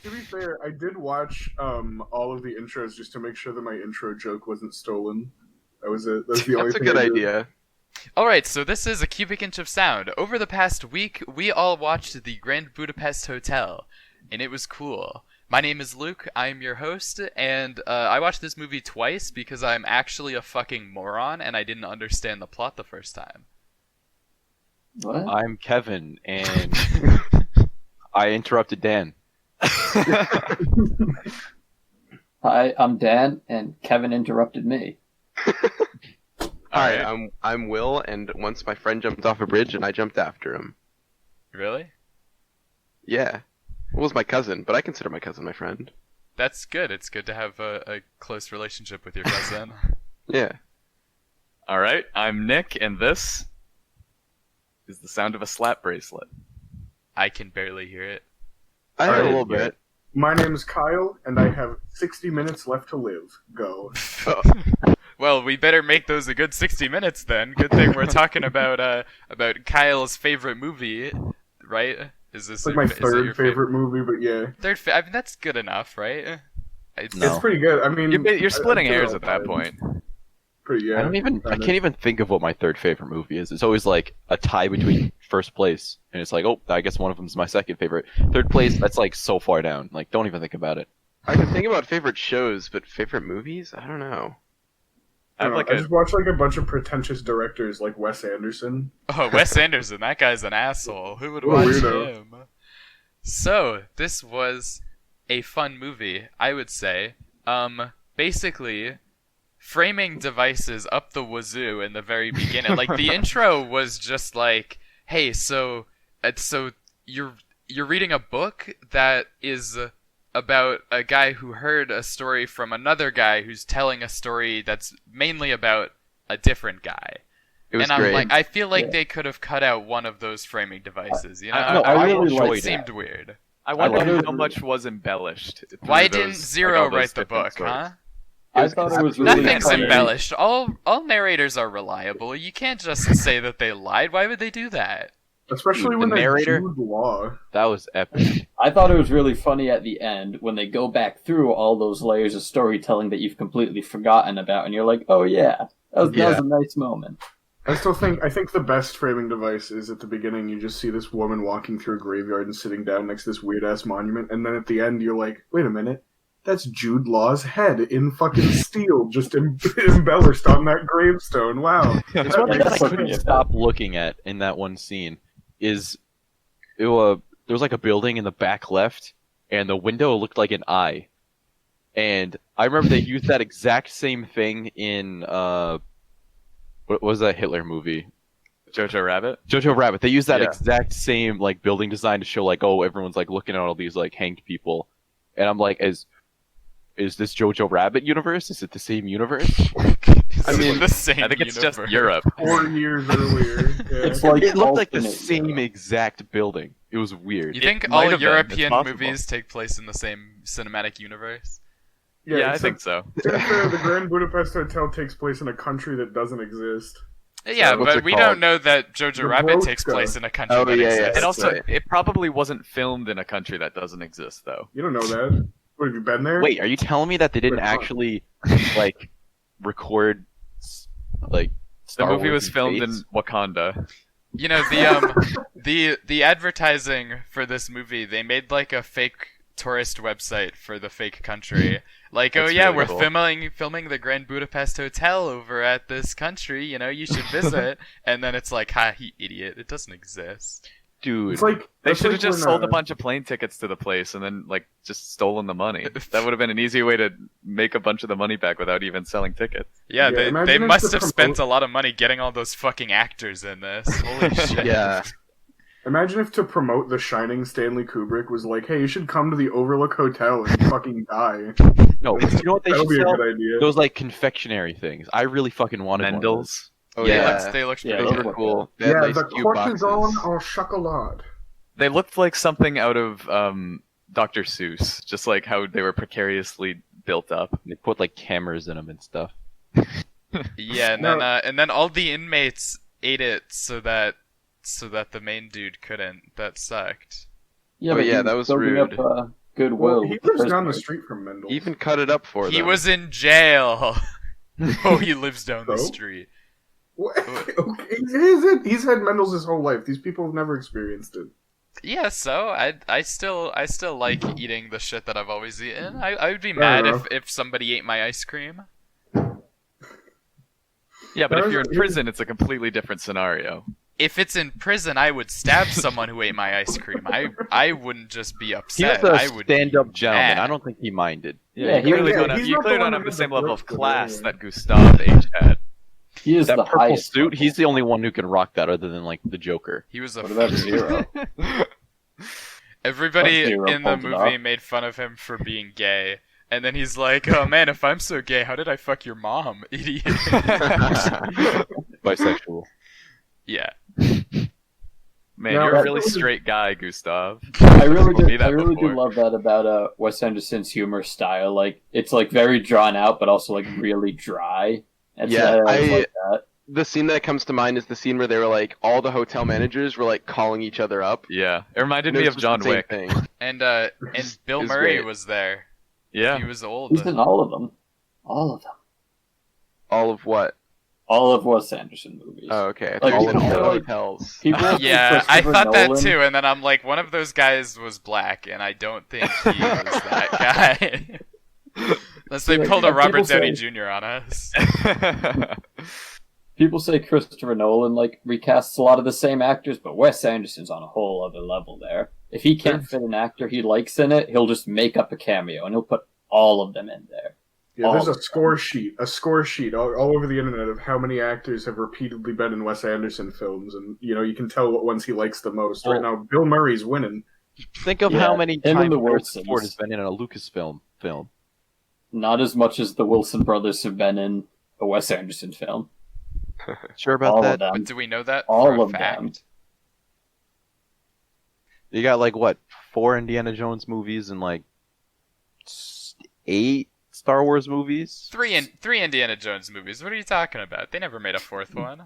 To be fair, I did watch all of the intros just to make sure that my intro joke wasn't stolen. That was it. That's the only That's a thing I good did. idea. Alright, so this is a cubic inch of sound. Over the past week, we all watched the Grand Budapest Hotel, and it was cool. My name is Luke, I'm your host, and I watched this movie twice because I'm actually a fucking moron and I didn't understand the plot the first time. What? I'm Kevin, and I interrupted Dan. Hi, I'm Dan, and Kevin interrupted me. Alright, Alright. I'm Will, and once my friend jumped off a bridge and I jumped after him. Really? Yeah. Well, was my cousin, but I consider my cousin my friend. That's good. It's good to have a close relationship with your cousin. Yeah. Alright, I'm Nick, and this is the sound of a slap bracelet. I can barely hear it. I heard a Alright, little bit. My name's Kyle, and I have 60 minutes left to live. Go. Well, we better make those a good 60 minutes then. Good thing we're talking about Kyle's favorite movie, right? Is this It's like your- my is it third your favorite movie, but yeah. I mean, that's good enough, right? It's, No. It's pretty good. I mean, You're splitting I- I hairs feel at that fine. point. Pretty, yeah. I can't even think of what my third favorite movie is. It's always like a tie between first place, and it's like, oh, I guess one of them's my second favorite. Third place, that's like so far down. Like, don't even think about it. I can think about favorite shows, but favorite movies? I don't know. I have like I a just watched like a bunch of pretentious directors like Wes Anderson. Oh, Wes Anderson, that guy's an asshole. Who would What a watch weirdo. him? So, this was a fun movie, I would say. Basically, framing devices up the wazoo in the very beginning. Like, the intro was just like, hey, so you're reading a book that is about a guy who heard a story from another guy who's telling a story that's mainly about a different guy. It was And I'm great. like, I feel like Yeah. they could have cut out one of those framing devices, you know? I- No, I really enjoyed liked It it. seemed weird. I wonder like how it. much was embellished. through Why those- didn't like, Zero all those write the different book, stories. huh? I thought it was really Nothing's funny. embellished. All narrators are reliable. You can't just say that they lied. Why would they do that? Especially The when they're narrator- Jude Law. That was epic. I thought it was really funny at the end when they go back through all those layers of storytelling that you've completely forgotten about, and you're like, oh yeah, that was a nice moment. I think the best framing device is at the beginning you just see this woman walking through a graveyard and sitting down next to this weird ass monument, and then at the end you're like, wait a minute, that's Jude Law's head in fucking steel, just embellished on that gravestone. Wow. It's one thing that I That's couldn't funny. stop looking at in that one scene is there was like a building in the back left, and the window looked like an eye. And I remember they used that exact same thing in what was that Hitler movie? Jojo Rabbit? Jojo Rabbit. They used that Yeah. exact same like building design to show like, oh, everyone's like looking at all these like hanged people, and I'm like, is this Jojo Rabbit universe? Is it the same universe? I mean, the same. I think it's just universe. Europe. 4 years earlier. Yeah. It's like It looked like the alternate same Europe. exact building. It was weird. You think It all might have been. It's European possible. movies take place in the same cinematic universe? Yeah, I except- think so. to be fair, the Grand Budapest Hotel takes place in a country that doesn't exist. Yeah, what's but it we called? don't know that Jojo The Rabbit takes Vodka. place in a country Oh, that yeah, yeah. exists. And also, right. it probably wasn't filmed in a country that doesn't exist, though. You don't know that. What, have you been there? Wait, are you telling me that they didn't Wait, hold on. actually like record like The Star movie Wars was filmed in space? Wakanda. You know, the advertising for this movie, they made like a fake tourist website for the fake country. Like, oh That's yeah, really we're cool. filming the Grand Budapest Hotel over at this country, you know, you should visit. And then it's like, ha, you idiot, it doesn't exist. Dude. It's like They that's should have like just when, sold a bunch of plane tickets to the place and then, like, just stolen the money. That would have been an easy way to make a bunch of the money back without even selling tickets. Yeah, Yeah, they imagine if must the have spent promote- a lot of money getting all those fucking actors in this. Holy shit. Yeah. Imagine if to promote The Shining, Stanley Kubrick was like, "Hey, you should come to the Overlook Hotel and fucking die." No, you know what they That should would be a sell? good idea. Those like confectionery things. I really fucking wanted one of those. Mendel's. Oh Yeah. They looked Yeah, pretty Those good. were cool. They had Yeah, nice the cute cortisone boxes. au chocolat. They looked like something out of Dr. Seuss, just like how they were precariously built up. They put like cameras in them and stuff. Yeah, and then all the inmates ate it so that the main dude couldn't. That sucked. Yeah, Oh, but yeah, you're that was building rude. Up, goodwill. Well, he with the lives down the prisoners. street from Mendel. He even cut it up for them. He was in jail. Oh, he lives down the So? street. Okay, he's had Mendel's his whole life. These people have never experienced it. Yeah, so I still like eating the shit that I've always eaten. I would be Fair mad enough. if somebody ate my ice cream. Yeah, but if There's you're a- in prison, it's a completely different scenario. If it's in prison, I would stab someone who ate my ice cream. I wouldn't just be He upset. was I a would be stand-up gentleman. mad. I don't think he minded. Yeah, you he- clearly yeah, don't have, he's you not clearly the don't one have who the same did the level of roast, class really. that Gustav H had. He is That the purple highest. suit, level. he's the only one who can rock that other than, like, the Joker. He was a What about Zero? Everybody Zero in the pulled it movie off. made fun of him for being gay. And then he's like, "Oh man, if I'm so gay, how did I fuck your mom, idiot?" Bisexual. Yeah. Man, Now, you're a that- really straight guy, Gustav. I really Told me do. that I really before. do love that about Wes Anderson's humor style. Like it's like very drawn out, but also like really dry. And Yeah, so I always I- like that. The scene that comes to mind is the scene where they were like, all the hotel managers were like calling each other up. Yeah, it reminded And me it was of just John the same Wick. thing. And Bill It's Murray great. was there. Yeah, He was old. He's in all of them. All of them. All of what? All of Wes Anderson movies. Oh, okay. Like, All in people all the like- hotels. People like Yeah, I Christopher thought that Nolan. too, and then I'm like, one of those guys was black, and I don't think he was that guy. Unless they Like, pulled a people Robert Downey say- Jr. on us. People say Christopher Nolan like recasts a lot of the same actors, but Wes Anderson's on a whole other level there. If he can't fit an actor he likes in it, he'll just make up a cameo and he'll put all of them in there. Yeah, there's Oh. a score sheet all over the internet of how many actors have repeatedly been in Wes Anderson films, and you can tell what ones he likes the most. Right now, Bill Murray's winning. Think of Yeah, how many him and times the Harrison Wilsons. Ford has been in a Lucasfilm film. Not as much as the Wilson brothers have been in a Wes Anderson film. Sure about All that? of them. But do we know that All for a of fact? them. You got like what, 4 Indiana Jones movies and like 8 Star Wars movies? Three Indiana Jones movies. What are you talking about? They never made a fourth one.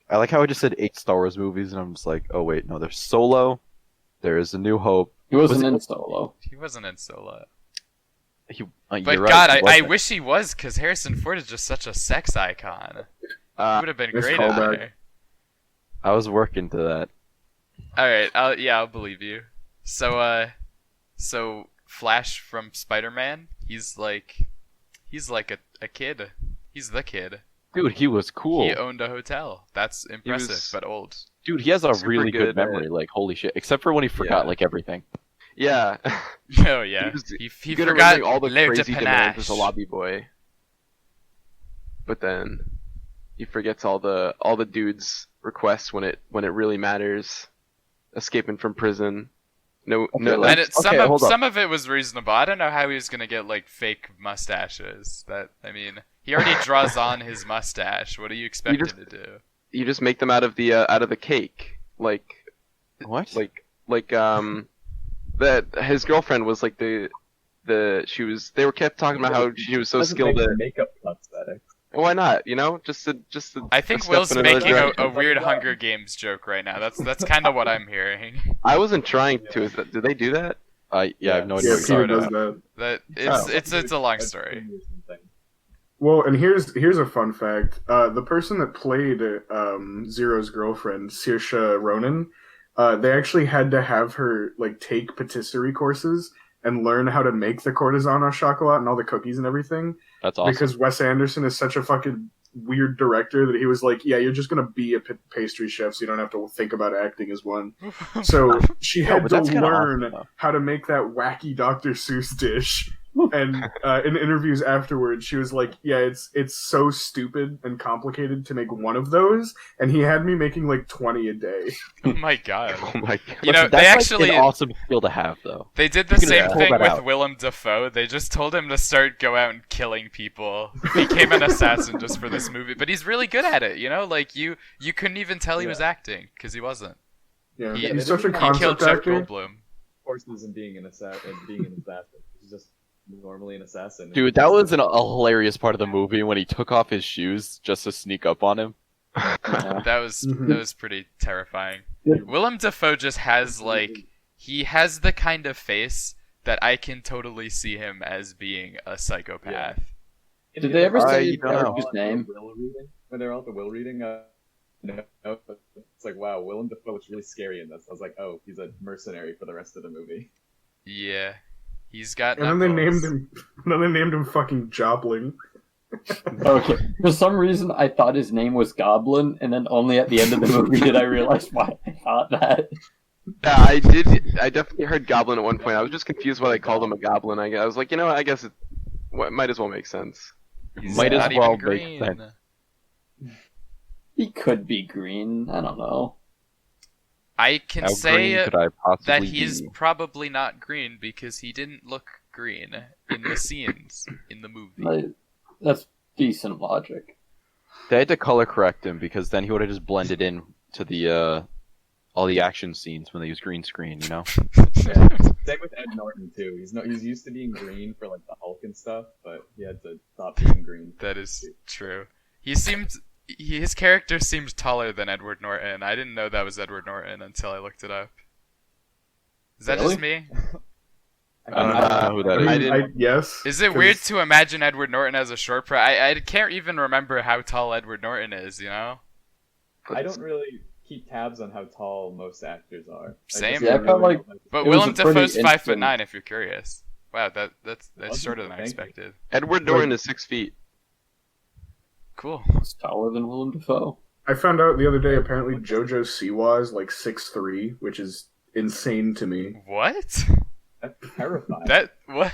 I like how I just said 8 Star Wars movies, and I'm just like, oh wait, no, there's Solo, there is A New Hope. He wasn't Was it- in Solo. He wasn't in Solo. You're But right, God, he I wasn't. wish he was, because Harrison Ford is just such a sex icon. He would have been nice great in callback. there. I was working to that. Alright, I'll believe you. So Flash from Spider-Man, he's like a kid. He's the kid. Dude, he was cool. He owned a hotel. That's impressive, was- but old. Dude, he has a super really good good at- memory. Like, holy shit. Except for when he forgot, Yeah. like, everything. Yeah. Oh yeah, He was he Good at forgot remembering all the l'heure de crazy demands as a panache. lobby boy. But then he forgets all the dudes' requests when it really matters. Escaping from prison. No, like- And some Okay, hold up. some of it was reasonable. I don't know how he was gonna get like fake mustaches. He already draws on his mustache. What do you expect just- him to do? you just make them out of the cake. Like What? that his girlfriend was like they were kept talking about how she was so skilled at makeup prosthetics. why not, just to I think a step Will's in another making a direction. weird Hunger Games joke right now. That's kind of what I'm hearing. I wasn't trying to. Do they do that? I have no idea Yeah, what Peter you're does talking about. that. That it's a long story. Well, and here's a fun fact. The person that played Zero's girlfriend, Saoirse Ronan, they actually had to have her like take patisserie courses and learn how to make the courtesan au chocolat and all the cookies and everything. That's awesome. Because Wes Anderson is such a fucking weird director that he was like, yeah, you're just gonna be a pastry chef, so you don't have to think about acting as one. So she No, had but to that's kinda learn awesome, though. how to make that wacky Dr. Seuss dish. And in interviews afterwards, she was like, "Yeah, it's so stupid and complicated to make one of those, and he had me making like 20 a day." Oh my god. Oh my god. You know, Listen, they that's actually like an awesome skill to have, though. they did the You can same pull thing that with out. Willem Dafoe. They just told him to start go out and killing people. He became an assassin just for this movie, but he's really good at it. Like you couldn't even tell he was acting because he wasn't. Yeah, He- he's such a He killed concept Jeff actor. Goldblum. Horses and being an assassin. He's just normally an assassin. Dude, that was a hilarious part of the movie when he took off his shoes just to sneak up on him. Yeah. That was pretty terrifying. Willem Dafoe just has like he has the kind of face that I can totally see him as being a psychopath. Did they ever say I his don't know. character's name? When they're all at the will reading, no, it's like, wow, Willem Dafoe is really scary in this. I was like, oh, he's a mercenary for the rest of the movie. Yeah. He's got And then they knuckles. named him fucking Jopling. Okay. For some reason, I thought his name was Goblin, and then only at the end of the movie did I realize why I thought that. Yeah, I did. I definitely heard goblin at one point. I was just confused why they called him a goblin. I was like, you know what? I guess it might as well make sense. He's Might not as well even make green. sense. He could be green. I don't know. I can How say green could I possibly that he's be? probably not green because he didn't look green in the scenes in the movie. That's decent logic. They had to color correct him because then he would have just blended in to the all the action scenes when they use green screen, you know? Yeah. Same with Ed Norton too. He's used to being green for like the Hulk and stuff, but he had to stop being green. That is true. His character seemed taller than Edward Norton. I didn't know that was Edward Norton until I looked it up. Is that just me? I don't know who that I is. mean, didn't- yes. Is it weird to imagine Edward Norton as a short I can't even remember how tall Edward Norton is, you know? I don't really keep tabs on how tall most actors are. Same. Yeah, I felt like But It was Willem a pretty Dafoe's 5'9" instant- if you're curious. Wow, that's Well, shorter than I thank you. expected. Edward Norton is 6 feet. Cool. he's taller than Willem Dafoe. I found out the other day apparently JoJo Siwa is like 6'3", which is insane to me. What? That's terrifying. That what?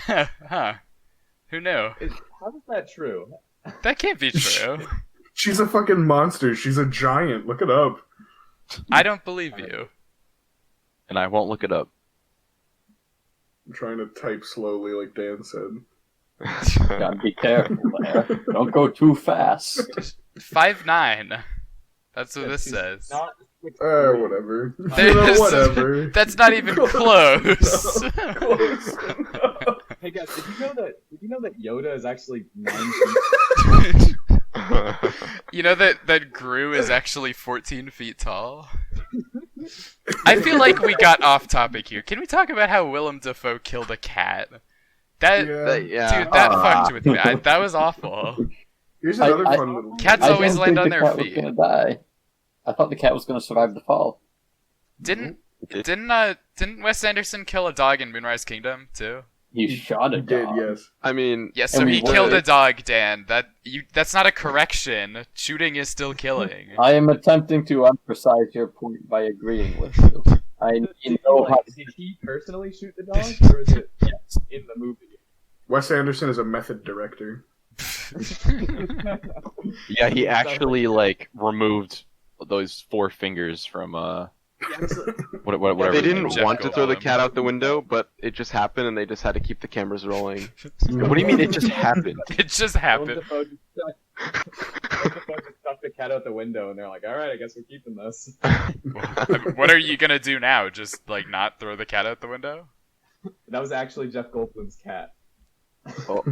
Huh? Who knew? How is that true? That can't be true. She's a fucking monster. She's a giant. Look it up. I don't believe you. And I won't look it up. I'm trying to type slowly like Dan said. Gotta be careful there. Don't go too fast. 5'9". That's what this She's says. Not Whatever. There's- Whatever. That's not even close. Close enough. Hey guys, did you know that Yoda is actually 9 feet? You know that Gru is actually 14 feet tall? I feel like we got off topic here. Can we talk about how Willem Dafoe killed a cat? That, Yeah. dude, that fucked with me. That was awful. Here's another I- fun little. Cats I always didn't land think on the their cat feet. was gonna die. I thought the cat was gonna survive the fall. Didn't Wes Anderson kill a dog in Moonrise Kingdom too? He shot a He did, dog. yes. I mean, Yeah, so And he we killed were- a dog, Dan. That's not a correction. Shooting is still killing. I am attempting to emphasize your point by agreeing with you. I know how. Did he personally shoot the dog, or is it in the movie? Wes Anderson is a method director. Yeah, he actually like removed those 4 fingers from whatever. they didn't Jeff want to throw the Goldblum. cat out the window, but it just happened, and they just had to keep the cameras rolling. What do you mean it just happened? It just Willem happened. Dafoe just stuck the cat out the window, and they're like, "All right, I guess we're keeping this." What are you gonna do now? Just like not throw the cat out the window? That was actually Jeff Goldblum's cat. Oh,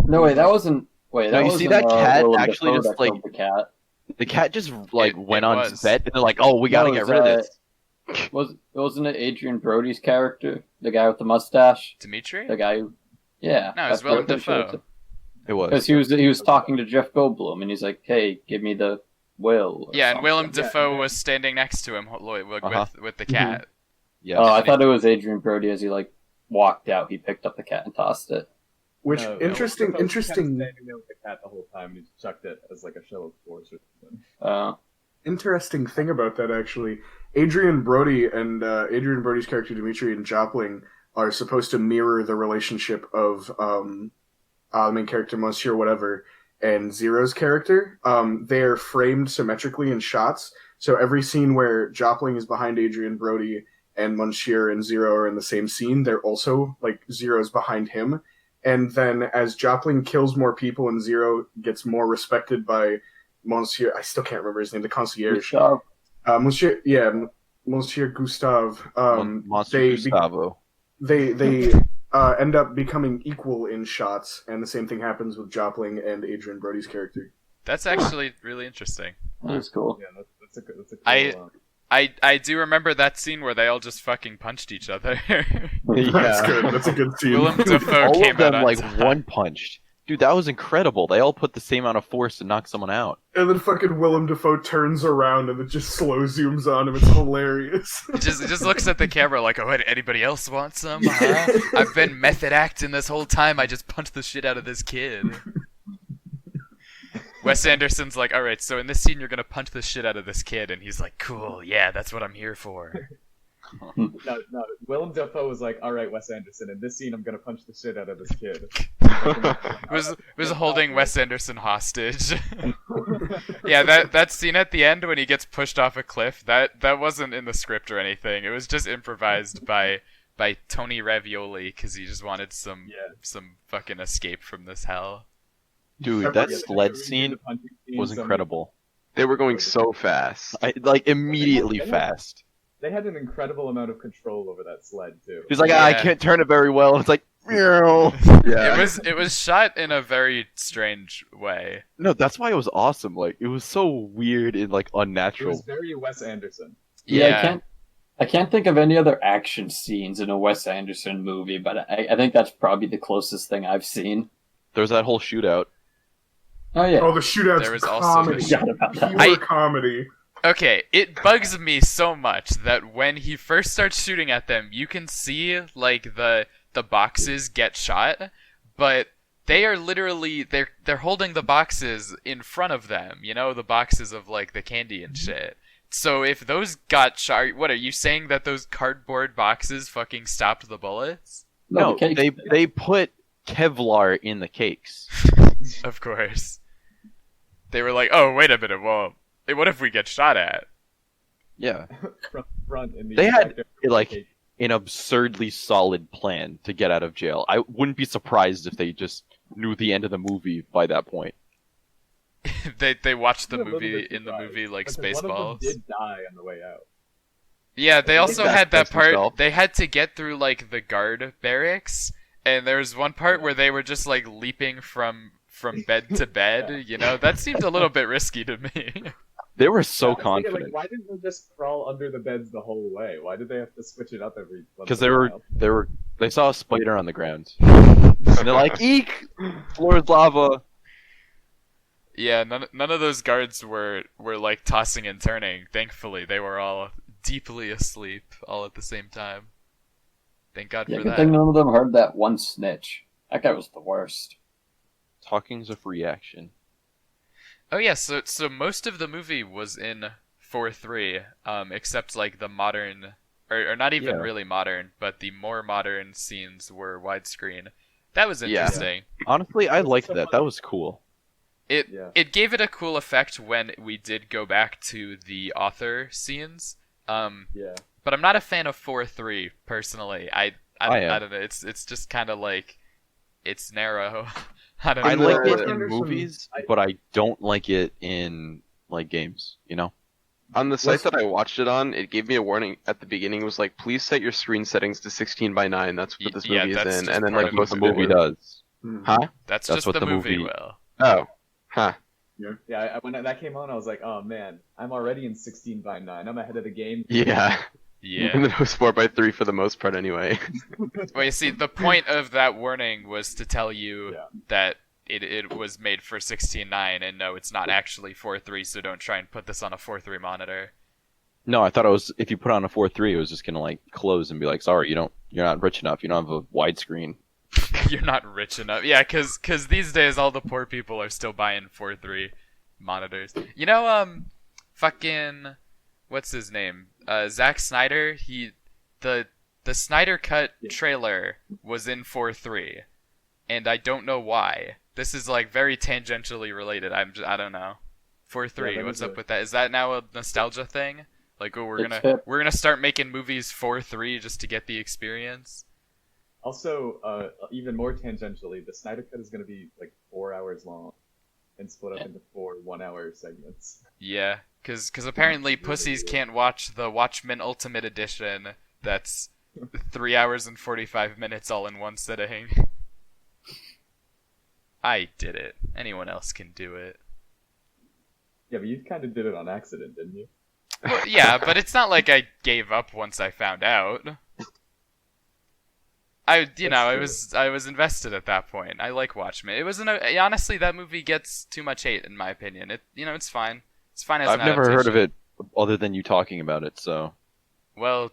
No, wait, that wasn't. Wait, No, that you wasn't, see that cat Willem actually Dafoe just, that like- killed the cat. The cat just like It went on was. set, and they're like, "Oh, we gotta No, get it's, rid of this." Wasn't it Adrian Brody's character, the guy with the mustache, Dimitri? the guy who? Yeah, No, it's that's Willem what I'm sure Dafoe. It was. Because he was talking to Jeff Goldblum, and he's like, "Hey, give me the will." or Yeah, and something. Willem Dafoe was standing next to him with the cat. Yes. Oh, I thought it was Adrian Brody as he like walked out. He picked up the cat and tossed it. Which No, interesting. Willem Dafoe was kept Interesting. standing there with the cat the whole time, and he just chucked it as like a show of force or something. Interesting thing about that, actually. Adrian Brody and Adrian Brody's character Dimitri and Jopling are supposed to mirror the relationship of the main character Monsieur whatever and Zero's character. They are framed symmetrically in shots, so every scene where Jopling is behind Adrian Brody and Monsieur and Zero are in the same scene, they're also like Zero's behind him. And then as Jopling kills more people and Zero gets more respected by Monsieur, I still can't remember his name, the concierge. Gustav. Monsieur Gustave. Monster they Gustavo. they end up becoming equal in shots, and the same thing happens with Jopling and Adrian Brody's character. That's actually really interesting. That was cool. Yeah, that's a cool. I do remember that scene where they all just fucking punched each other. That's good. That's a good scene. Willem Dafoe All came of them out on like top. one punched. Dude, that was incredible. They all put the same amount of force to knock someone out. And then fucking Willem Dafoe turns around and it just slow zooms on him. It's hilarious. He just looks at the camera like, oh, anybody else want some? Huh? I've been method acting this whole time. I just punched the shit out of this kid. Wes Anderson's like, all right, so in this scene you're gonna punch the shit out of this kid, and he's like, cool, yeah, that's what I'm here for. No, Willem Dafoe was like, all right, Wes Anderson, in this scene I'm gonna punch the shit out of this kid. was holding Wes Anderson hostage. Yeah, that scene at the end when he gets pushed off a cliff, that wasn't in the script or anything. It was just improvised by Tony Ravioli because he just wanted some fucking escape from this hell. Dude, that sled scene was incredible. They were going so fast. Immediately fast. They had an incredible amount of control over that sled too. He's like, Yeah. I can't turn it very well. And it's like, meow. Yeah. It was shot in a very strange way. No, that's why it was awesome. Like, it was so weird and like It unnatural. was very Wes Anderson. Yeah, I can't think of any other action scenes in a Wes Anderson movie, but I think that's probably the closest thing I've seen. There's that whole shootout. Oh yeah, Oh, the shootout's There was also the comedy. forgot about that. Pure comedy. Okay, it bugs me so much that when he first starts shooting at them, you can see like the boxes get shot, but they are literally they're holding the boxes in front of them, you know, the boxes of like the candy and shit. So if those got shot, what are you saying that those cardboard boxes fucking stopped the bullets? No, the cakes they put Kevlar in the cakes. Of course. They were like, "Oh, wait a minute. Well, what if we get shot at?" Yeah. From front in the They had, exact like, cake. an absurdly solid plan to get out of jail. I wouldn't be surprised if they just knew the end of the movie by that point. they watched the I'm a little movie bit in the surprised, movie like because one of them Spaceballs. did die on the way out. Yeah, they also He had that sacrificed part. himself. They had to get through like the guard barracks, and there was one part where they were just like leaping from bed to bed. You know, that seemed a little bit risky to me. They were so I was thinking, like, confident. why didn't they just crawl under the beds the whole way? Why did they have to switch it up every? once Because in a while? they saw a spider on the ground. And they're like, eek! Floor's lava. Yeah, none of those guards were like tossing and turning. Thankfully, they were all deeply asleep all at the same time. Thank God Yeah, for good that. thing none of them heard that one snitch. That guy was the worst. Talking's a free action. Oh yeah, so most of the movie was in 4:3, except like the modern, or not even Yeah. really modern, but the more modern scenes were widescreen. That was Yeah. interesting. Honestly, I liked that. That was cool. Yeah. It gave it a cool effect when we did go back to the author scenes. Yeah. But I'm not a fan of 4:3 personally. I am. don't know. It's just kind of like it's narrow. I don't I know. like it Wes in Anderson- movies, but I don't like it in like games, you know? On the site that I watched it on, it gave me a warning at the beginning. It was like, please set your screen settings to 16:9. That's what this Yeah, movie that's is in. just And then part like of most The of it movie was- does. Huh? That's That's just what the the movie movie- will. Oh. Huh. Yeah, when that came on, I was like, oh man, I'm already in 16:9. I'm ahead of the game. Yeah. Yeah. And then it was 4:3 for the most part anyway. Well, you see, the point of that warning was to tell you Yeah. that it was made for 16:9, and no, it's not actually 4:3. So don't try and put this on a 4:3 monitor. No, I thought it was, if you put on a 4:3, it was just gonna like close and be like, sorry, you're not rich enough. You don't have a widescreen. You're not rich enough. Yeah, cause these days all the poor people are still buying 4:3 monitors. You know, fucking, what's his name? Zack Snyder. The Snyder Cut trailer was in 4:3, and I don't know why. This is like very tangentially related. I don't know. 4:3. Yeah, that What's was up with that? Is that now a nostalgia thing? Like, oh, It's hip. we're gonna start making movies 4:3 just to get the experience. Also, even more tangentially, the Snyder Cut is going to be like 4 hours long and split up into 4 1-hour segments. Yeah, because apparently pussies can't watch the Watchmen Ultimate Edition that's 3 hours and 45 minutes all in one sitting. I did it. Anyone else can do it. Yeah, but you kind of did it on accident, didn't you? Well, yeah, but it's not like I gave up once I found out. I was invested at that point. I like Watchmen. It wasn't honestly, that movie gets too much hate in my opinion. It's fine. It's fine as I've an never heard of adaptation. it other than you talking about it. So Well,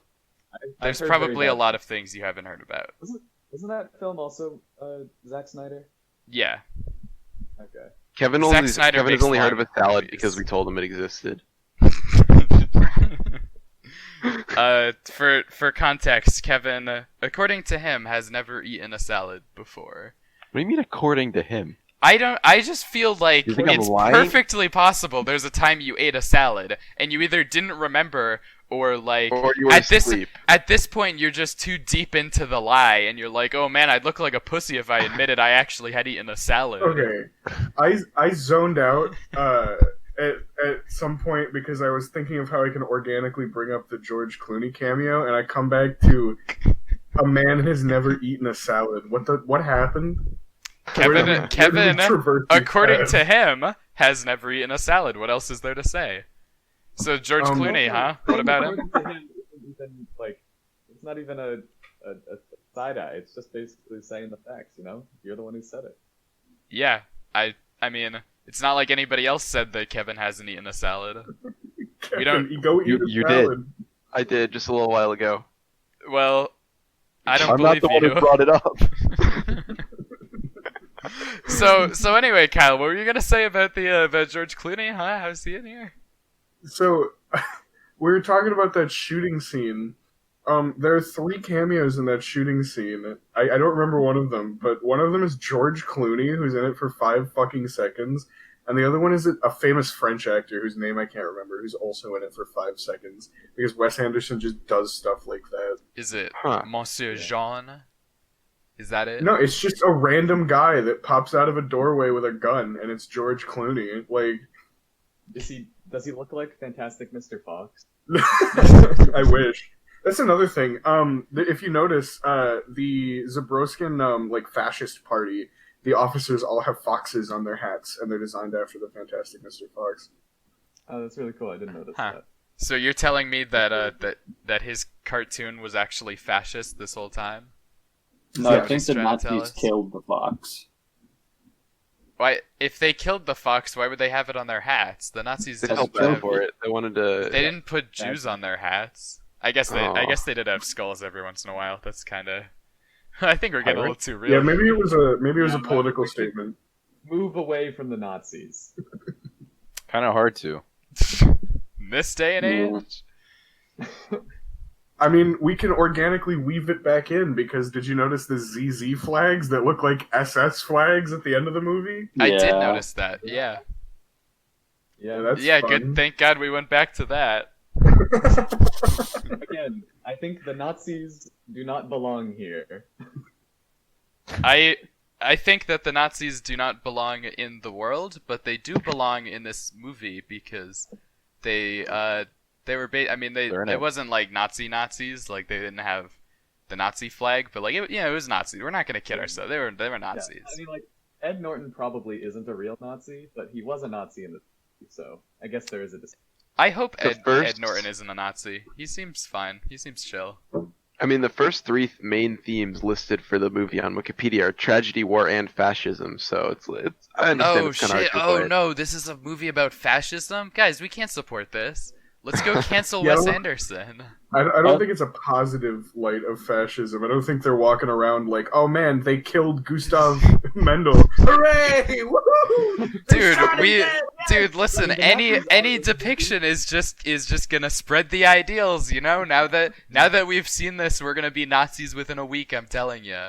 there's I've heard probably very a bad- lot of things you haven't heard about. Wasn't that film also Zack Snyder? Yeah. Okay. Kevin Zack only Snyder Kevin has makes only heard of long a salad movies. because we told him it existed. For context, Kevin, according to him, has never eaten a salad before. what do you mean according to him? I just feel like You think I'm it's lying? perfectly possible there's a time you ate a salad and you either didn't remember or like Or you were at asleep. this point you're just too deep into the lie and you're like, oh man, I'd look like a pussy if I admitted I actually had eaten a salad. Okay, I zoned out at some point because I was thinking of how I can organically bring up the George Clooney cameo, and I come back to a man has never eaten a salad. What happened? Kevin, traverse these according paths? to him, has never eaten a salad. What else is there to say? So George Clooney, huh? What about him? According to him, even, like, it's not even a side eye. It's just basically saying the facts. You're the one who said it. Yeah, I mean, it's not like anybody else said that Kevin hasn't eaten a salad. Kevin, we don't- you go eat a you did. salad. I did just a little while ago. Well, I don't I'm not believe the one you. who brought it up. So anyway, Kyle, what were you gonna say about about George Clooney? Huh? How's he in here? So, we were talking about that shooting scene. There are 3 cameos in that shooting scene. I don't remember one of them, but one of them is George Clooney, who's in it for 5 fucking seconds, and the other one is a famous French actor whose name I can't remember, who's also in it for 5 seconds, because Wes Anderson just does stuff like that. Is it Huh. Monsieur Jean? Is that it? No, it's just a random guy that pops out of a doorway with a gun, and it's George Clooney. Like, Does he look like Fantastic Mr. Fox? I wish. That's another thing. If you notice, the Zabroskin like fascist party, the officers all have foxes on their hats, and they're designed after the Fantastic Mr. Fox. Oh, that's really cool. I didn't notice Huh. that. So you're telling me that that his cartoon was actually fascist this whole time? No, Yeah, I think just the trying to tell Nazis us. killed the fox. Why? If they killed the fox, why would they have it on their hats? The Nazis They just felt bad for it. They wanted to. They didn't put Jews on their hats. I guess they Aw. did have skulls every once in a while. That's kind of. I think we're getting a little too real. Yeah, maybe it was a Yeah, political but- statement. Move away from the Nazis. Kind of hard to. In this day and age. I mean, we can organically weave it back in because did you notice the ZZ flags that look like SS flags at the end of the movie? I did Yeah. notice that. Yeah. Yeah, That's Yeah. fun. Good. Thank God we went back to that. again, I think the Nazis do not belong here. I think that the Nazis do not belong in the world, but they do belong in this movie because they were I mean They're in it it. wasn't like Nazis, like they didn't have the Nazi flag, but like it was Nazi. We're not gonna kid ourselves. They were Nazis. Yeah, I mean, like, Ed Norton probably isn't a real Nazi, but he was a Nazi in the movie, so I guess there is a distinction. I hope The Ed first- Norton isn't a Nazi. He seems fine. He seems chill. I mean, the first 3 main themes listed for the movie on Wikipedia are tragedy, war, and fascism. So it's I understand Oh it's kind of shit! hard to Oh play it. no! This is a movie about fascism, guys. We can't support this. Let's go cancel Yeah, Wes well- Anderson. I don't think it's a positive light of fascism. I don't think they're walking around like, oh man, they killed Gustav Mendel. Hooray! Woohoo! They Dude, shot him dead! Dude, listen. Any depiction is just gonna spread the ideals. You know. Now that we've seen this, we're gonna be Nazis within a week. I'm telling you.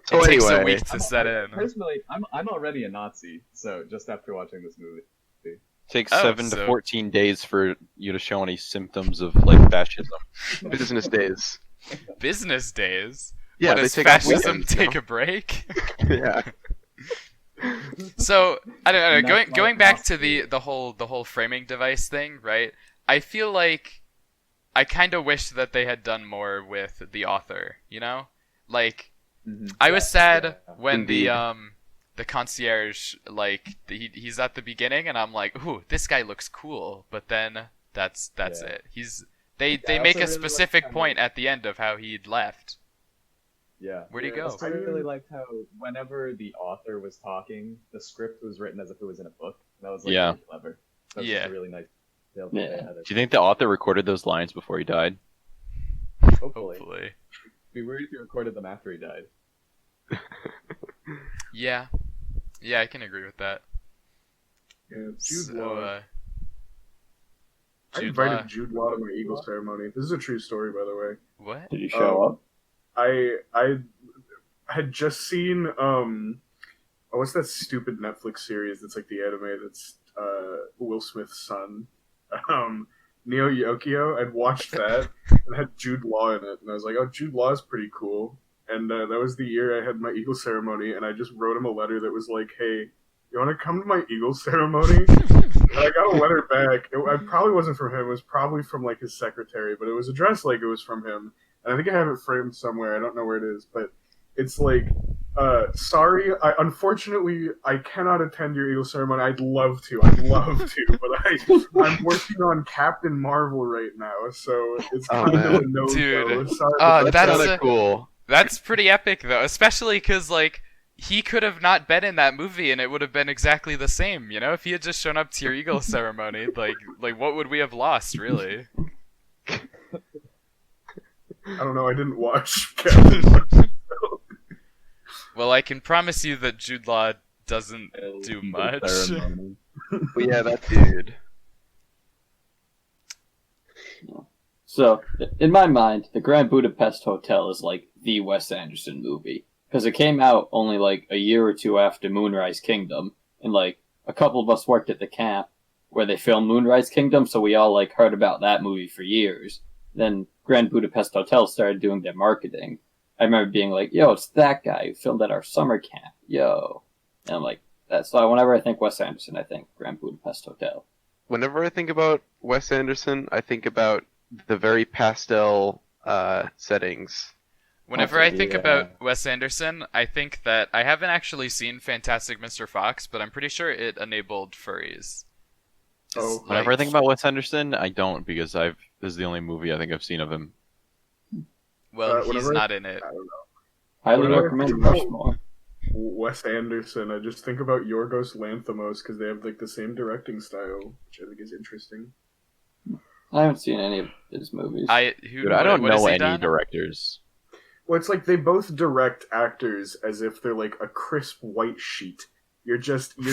So It takes a anyway, week to set in. Personally, I'm already a Nazi, so just after watching this movie. Takes Oh, 7 so- to 14 days for you to show any symptoms of like fascism. business days. Business days. Yeah, What, they does take off fascism weekends, you take know? a break? Yeah. So I don't know. And that's Going my back to philosophy. the whole framing device thing, right? I feel like I kind of wish that they had done more with the author. You know, like I was sad Yeah. when Indeed. the concierge, like he's at the beginning, and I'm like, ooh, this guy looks cool. But then That's Yeah. it. They I make also a really specific liked point at the end of how he'd left. Yeah. Where'd he Yeah, go? Also, I really liked how whenever the author was talking, the script was written as if it was in a book. That was like Yeah. really clever. That's Yeah. just a really nice detail that Yeah. they added. Do you think the author recorded those lines before he died? Hopefully. Hopefully. Be weird if you recorded them after he died. Yeah. Yeah, I can agree with that. Yeah, Jude So, Law. I Jude invited Law. Jude Law to my Eagle ceremony. This is a true story, by the way. What? Did you show up? I had just seen what's that stupid Netflix series that's like the anime that's Will Smith's son, Neo Yokio. I'd watched that and had Jude Law in it, and I was like, oh, Jude Law is pretty cool. And that was the year I had my Eagle ceremony, and I just wrote him a letter that was like, hey, you want to come to my Eagle ceremony? And I got a letter back. It probably wasn't from him. It was probably from like his secretary, but it was addressed like it was from him. And I think I have it framed somewhere. I don't know where it is, but it's like, sorry, unfortunately, I cannot attend your Eagle ceremony. I'd love to, but I'm working on Captain Marvel right now, so it's Oh, kind of man. a no-go. Dude. Sorry, Oh, but that's kind a- of cool. That's pretty epic though, especially because like he could have not been in that movie and it would have been exactly the same, you know? If he had just shown up to your Eagle ceremony, like what would we have lost, really? I don't know. I didn't watch Captain Marvel. Well, I can promise you that Jude Law doesn't do much. But yeah, that dude. So, in my mind, the Grand Budapest Hotel is like the Wes Anderson movie. Because it came out only like a year or two after Moonrise Kingdom. And like, a couple of us worked at the camp where they filmed Moonrise Kingdom, so we all like heard about that movie for years. Then Grand Budapest Hotel started doing their marketing. I remember being like, yo, it's that guy who filmed at our summer camp. Yo. And I'm like, that's why whenever I think Wes Anderson, I think Grand Budapest Hotel. Whenever I think about Wes Anderson, I think about the very pastel settings. Whenever I Okay, think yeah. about Wes Anderson, I think that I haven't actually seen Fantastic Mr. Fox, but I'm pretty sure it enabled furries. Oh. It's Whenever I like- think about Wes Anderson, I don't because this is the only movie I think I've seen of him. well, he's whenever- not in it. I don't know. Highly Whenever I recommend think about Rushmore. Wes Anderson, I just think about Yorgos Lanthimos because they have like the same directing style, which I think is interesting. I haven't seen any of his movies. Dude, I don't what has know he any done? directors. Well, it's like they both direct actors as if they're like a crisp white sheet. You're just a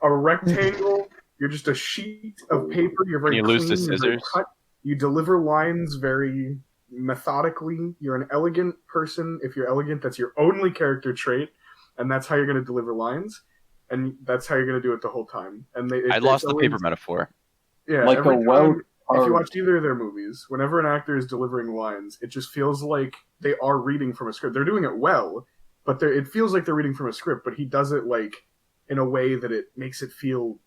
rectangle. You're just a sheet of paper. You're very Can you lose the clean, you're very scissors? cut. You deliver lines very methodically. You're an elegant person. If you're elegant, that's your only character trait, and that's how you're going to deliver lines, and that's how you're going to do it the whole time. And I lost the paper metaphor. Yeah, like every a time- well if you watch either of their movies, whenever an actor is delivering lines, it just feels like they are reading from a script. They're doing it well, but it feels like they're reading from a script, but he does it like in a way that it makes it feel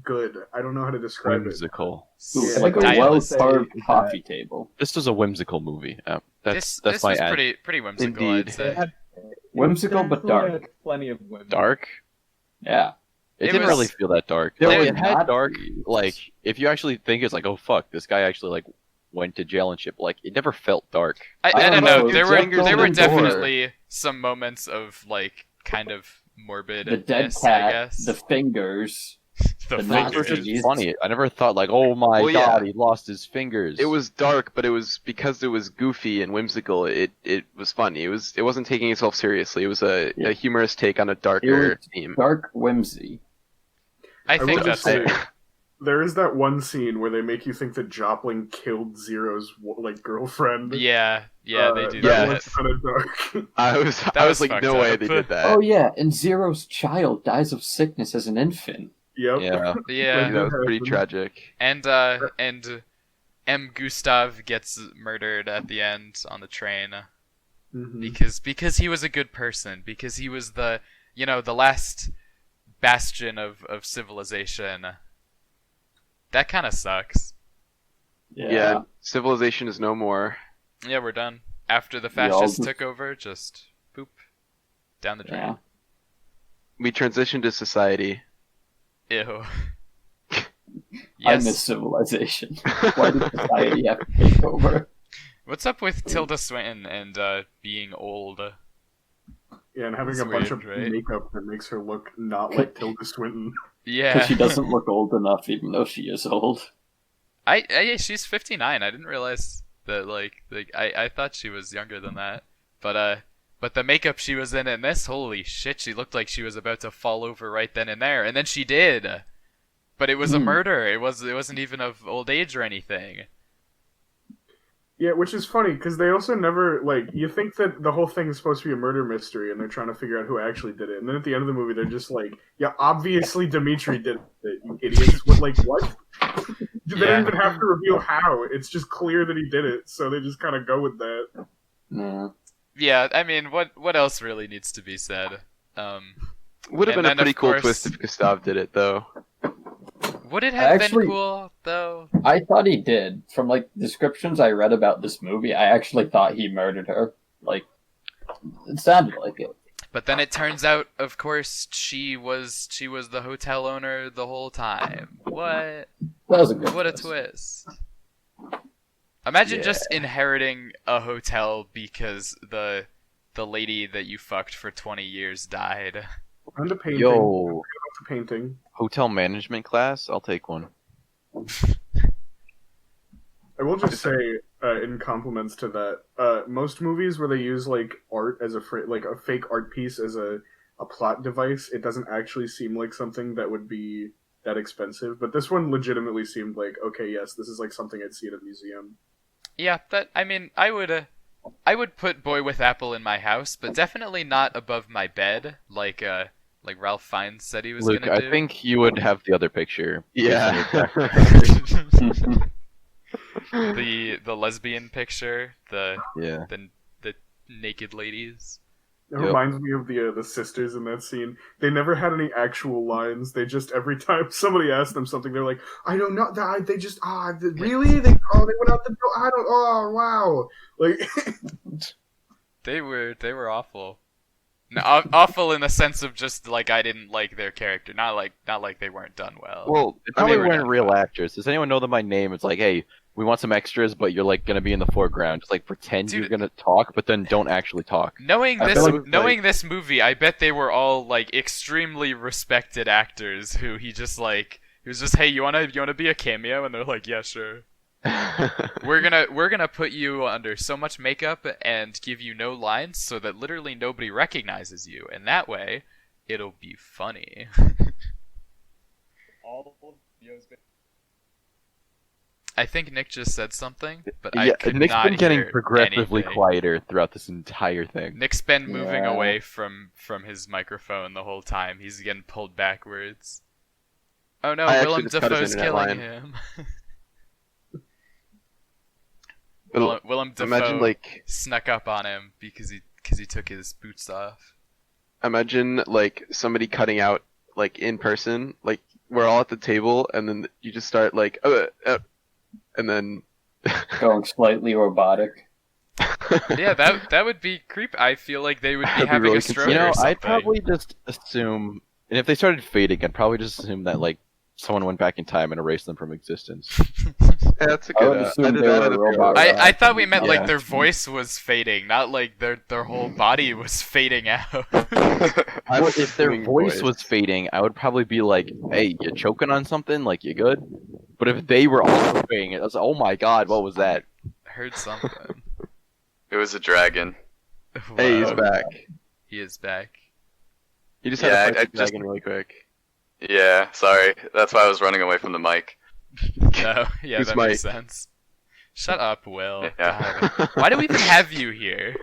good. I don't know how to describe it. Whimsical. Yeah, like a Dial- well-carved Say that- coffee table. This was a whimsical movie. That's This my was ad. pretty whimsical, Indeed. I'd say. Whimsical but dark. Had plenty of women. Dark. Yeah. It It didn't was- really feel that dark. There It was had not- dark. Like if you actually think it's like, oh fuck, this guy actually like went to jail and shit. But, like it never felt dark. I I don't don't know. know, There Jack were there were Nicholson or- definitely some moments of like kind of morbid. The dead I cat, guess. the fingers. The the Those were fingers. just funny. I never thought like, oh my Well, yeah. god, he lost his fingers. It was dark, but it was because it was goofy and whimsical. It was funny. It wasn't taking itself seriously. It was a humorous take on a darker It was theme. Dark whimsy. I will think just that's say, it. there is that one scene where they make you think that Joplin killed Zero's like girlfriend. Yeah, they do yeah. that. Was kind of dark. I was was like, fucked no way up. they did that. Oh yeah, and Zero's child dies of sickness as an infant. Yep. Yeah. Yeah, that was pretty tragic. and M. Gustav gets murdered at the end on the train Mhm. because he was a good person, because he was the last bastion of civilization. That kind of sucks. Yeah. Civilization is no more. Yeah, we're done. After the We all fascists just- took over, just poop down the drain. Yeah. We transitioned to society. Ew. I Yes. miss civilization. Why did society have to take over? What's up with Tilda Swinton and being old? Yeah, and having It's a bunch weird, of right? makeup that makes her look not like Tilda Swinton. Yeah. Because she doesn't look old enough, even though she is old. I she's 59. I didn't realize that. I thought she was younger than that. But the makeup she was in this, holy shit, she looked like she was about to fall over right then and there, and then she did. But it was a murder. It wasn't even of old age or anything. Yeah, which is funny because they also never like. You think that the whole thing is supposed to be a murder mystery, and they're trying to figure out who actually did it. And then at the end of the movie, they're just like, "Yeah, obviously Dimitri did it, you idiots." What? They don't even have to reveal how. It's just clear that he did it, so they just kind of go with that. Yeah. Yeah, I mean, what else really needs to be said? Would have And been a then, pretty of cool course- twist if Gustav did it, though. Would it have Actually- been cool though? I thought he did. From like descriptions I read about this movie, I actually thought he murdered her. Like, it sounded like it. But then it turns out, of course, she was the hotel owner the whole time. What? That was a good What a twist. twist! Imagine Yeah. just inheriting a hotel because the lady that you fucked for 20 years died. And a painting. Yo, A painting. hotel management class? I'll take one. I will just say, in compliments to that, most movies where they use like art as a like a fake art piece as a plot device, it doesn't actually seem like something that would be that expensive. But this one legitimately seemed like, okay, yes, this is like something I'd see at a museum. Yeah, I mean, I would put Boy with Apple in my house, but definitely not above my bed, like Ralph Fiennes said he was Luke, gonna I do. think you would have the other picture. Yeah. the lesbian picture, Yeah. the naked ladies. It Yep. reminds me of the sisters in that scene. They never had any actual lines. They just every time somebody asked them something, they're like, "I don't know." They just really they went out the door. I don't. Oh wow! Like They were awful. No, awful in the sense of just like I didn't like their character, not like they weren't done well. Well, They I probably mean, weren't real actors. Does anyone know them by name? It's like, hey, we want some extras, but you're like gonna be in the foreground. Just like pretend Dude. you're gonna talk, but then don't actually talk. Knowing I this, feel like- knowing this movie, I bet they were all like extremely respected actors who he was just, hey, you wanna be a cameo, and they're like, yeah, sure. We're gonna put you under so much makeup and give you no lines so that literally nobody recognizes you, and that way, it'll be funny. All of Leo's been I think Nick just said something, but Yeah, I could Nick's not been getting hear progressively anything. quieter throughout this entire thing. Nick's been moving Yeah. away from his microphone the whole time. He's getting pulled backwards. Oh no, I actually Willem just cut his Dafoe's internet killing line. him. Well, Willem Dafoe imagine like snuck up on him because he took his boots off. imagine like somebody cutting out like in person, like we're all at the table, and then you just start like, and then Going slightly robotic. Yeah, that would be creepy. I feel like they would be That'd be having really a stroke You know, or something. I'd probably just assume, and if they started fading, I'd probably just assume that like someone went back in time and erased them from existence. Yeah, that's a I good. would assume did they that were at a a robot. funeral. I thought we meant like Yeah. their voice was fading, not like their whole body was fading out. I Well, was if their assuming voice was fading, I would probably be like, "Hey, you choking on something? Like you good?" But if they were also fading, it was, "Oh my god, what was that?" Heard something. It was a dragon. Hey, he's Whoa. back. He is back. You just Yeah, had to I fight the dragon really quick. Yeah, sorry. That's why I was running away from the mic. No, yeah, Who's that Mike? makes sense. Shut up, Will. Yeah. God. Why do we even have you here?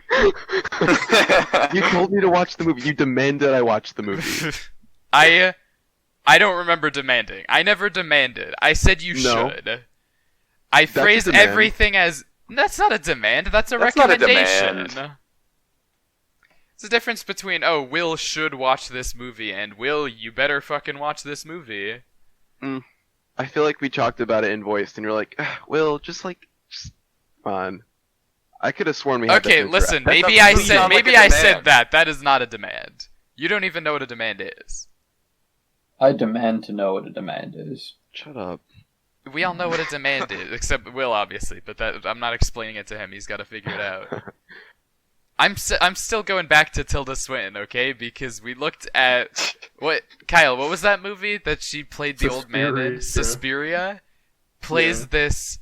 You told me to watch the movie. You demanded I watch the movie. I don't remember demanding. I never demanded. I said you No. should. I a phrased demand. everything as that's not a demand. That's a That's not a recommendation. demand. It's the difference between Will should watch this movie and Will, you better fucking watch this movie. I feel like we talked about it in voice, and you're like, Will, just come on. I could have sworn we had Okay, that listen. That Maybe doesn't I really said sound like maybe a I said demand. that. That is not a demand. You don't even know what a demand is. I demand to know what a demand is. Shut up. We all know what a demand is, except Will, obviously. But that I'm not explaining it to him. He's got to figure it out. I'm still going back to Tilda Swinton, okay? Because we looked at Kyle. What was that movie that she played the old man in? Suspiria. Plays this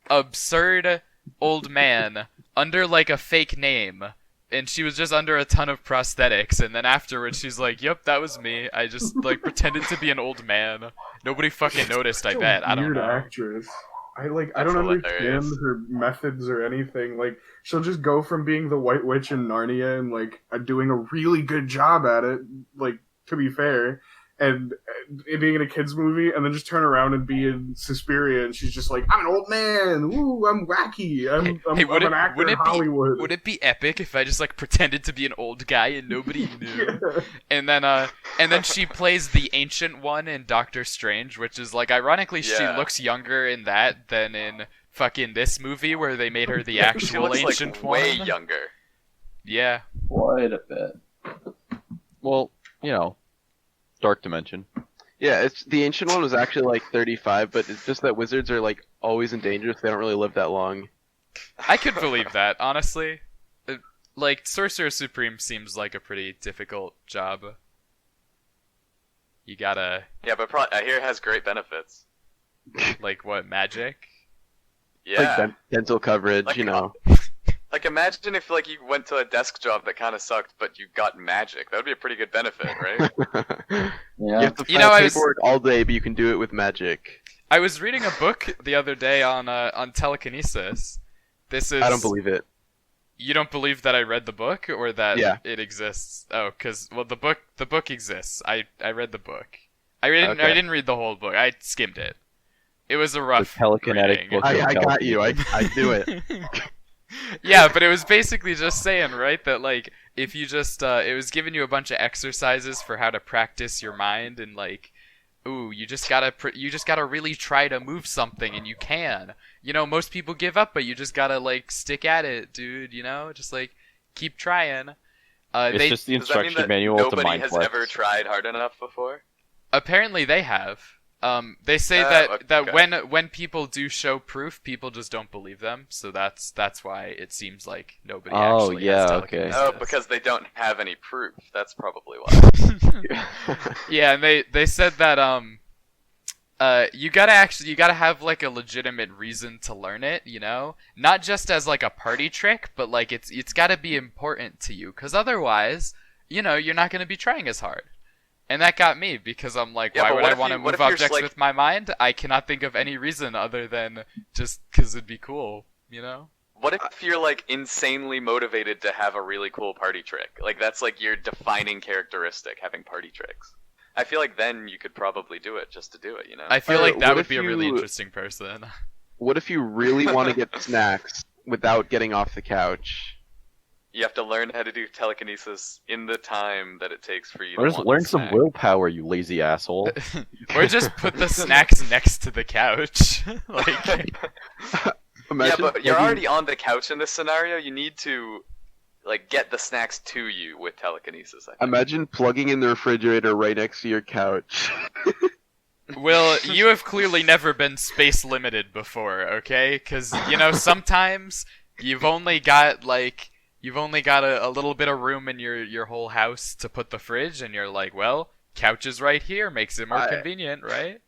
absurd old man under like a fake name, and she was just under a ton of prosthetics, and then afterwards she's like, "Yep, that was me. I just like pretended to be an old man. Nobody fucking noticed. I bet. I don't know." Actress. I don't understand her methods or anything. Like, she'll just go from being the White Witch in Narnia and like doing a really good job at it. Like, to be fair. And it being in a kids movie, and then just turn around and be in Suspiria, and she's just like, "I'm an old man. Ooh, I'm wacky. I'm an actor in Hollywood." Would it be epic if I just like pretended to be an old guy and nobody knew? And then she plays the Ancient One in Doctor Strange, which is like ironically she looks younger in that than in fucking this movie where they made her the actual she looks Ancient like way One. younger. Yeah. Quite a bit. Well, Dark Dimension. Yeah, the Ancient One was actually like 35, but it's just that wizards are like always in danger, so they don't really live that long. I could believe that, honestly. Like, Sorcerer Supreme seems like a pretty difficult job. You gotta... Yeah, but I hear it has great benefits. Like, what, magic? Yeah. Like dental coverage, Like, Like, imagine if, like, you went to a desk job that kind of sucked, but you got magic. That would be a pretty good benefit, right? Yeah. You have to file paperwork all day, but you can do it with magic. I was reading a book the other day on telekinesis. This is... I don't believe it. You don't believe that I read the book, or that Yeah. it exists? Oh, because, well, the book exists. I read the book. I didn't read the whole book. I skimmed it. It was a rough telekinetic reading. book. I got you. I knew it. Yeah, but it was basically just saying, right, that like if you just it was giving you a bunch of exercises for how to practice your mind, and like, ooh, you just gotta really try to move something, and you can. You know, most people give up, but you just gotta like stick at it, dude. You know, just like keep trying. It's just the Does that mean instruction that manual to nobody mind has flex. ever tried hard enough before? Apparently they have. They say okay. that when people do show proof, people just don't believe them. So that's why it seems like nobody actually has telekinesis. Oh, because they don't have any proof. That's probably why. Yeah, and they said that you gotta have like a legitimate reason to learn it, you know, not just as like a party trick, but like it's gotta be important to you, because otherwise, you know, you're not gonna be trying as hard. And that got me, because I'm like, why would I want to move objects with my mind? I cannot think of any reason other than just because it'd be cool, you know? What if you're like insanely motivated to have a really cool party trick? Like that's like your defining characteristic, having party tricks. I feel like then you could probably do it just to do it, you know? I feel like that what would if be a really you- interesting person. What if you really want to get snacks without getting off the couch? You have to learn how to do telekinesis in the time that it takes for you Or to just want learn the some snack. willpower, you lazy asshole. Or just put the snacks next to the couch. Like, Yeah, Imagine but you're plugging- already on the couch in this scenario. You need to, like, get the snacks to you with telekinesis, I think. Imagine plugging in the refrigerator right next to your couch. Will, you have clearly never been space limited before, okay? Because, you know, sometimes you've only got a little bit of room in your whole house to put the fridge, and you're like, well, couch is right here, makes it more convenient, right?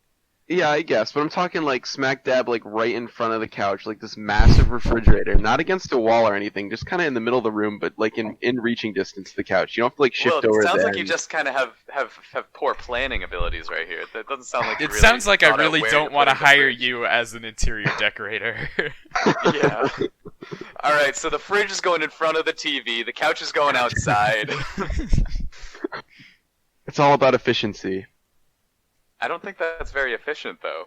Yeah, I guess, but I'm talking like smack dab, like right in front of the couch, like this massive refrigerator, not against a wall or anything, just kind of in the middle of the room, but like in reaching distance to the couch. You don't have to like shift Well, over. it sounds the like you end. just kind of have poor planning abilities right here. That doesn't sound like you It really sounds like I thought out really where don't to want to put the hire fridge. you as an interior decorator. Yeah. All right, so the fridge is going in front of the TV. The couch is going outside. It's all about efficiency. I don't think that's very efficient, though.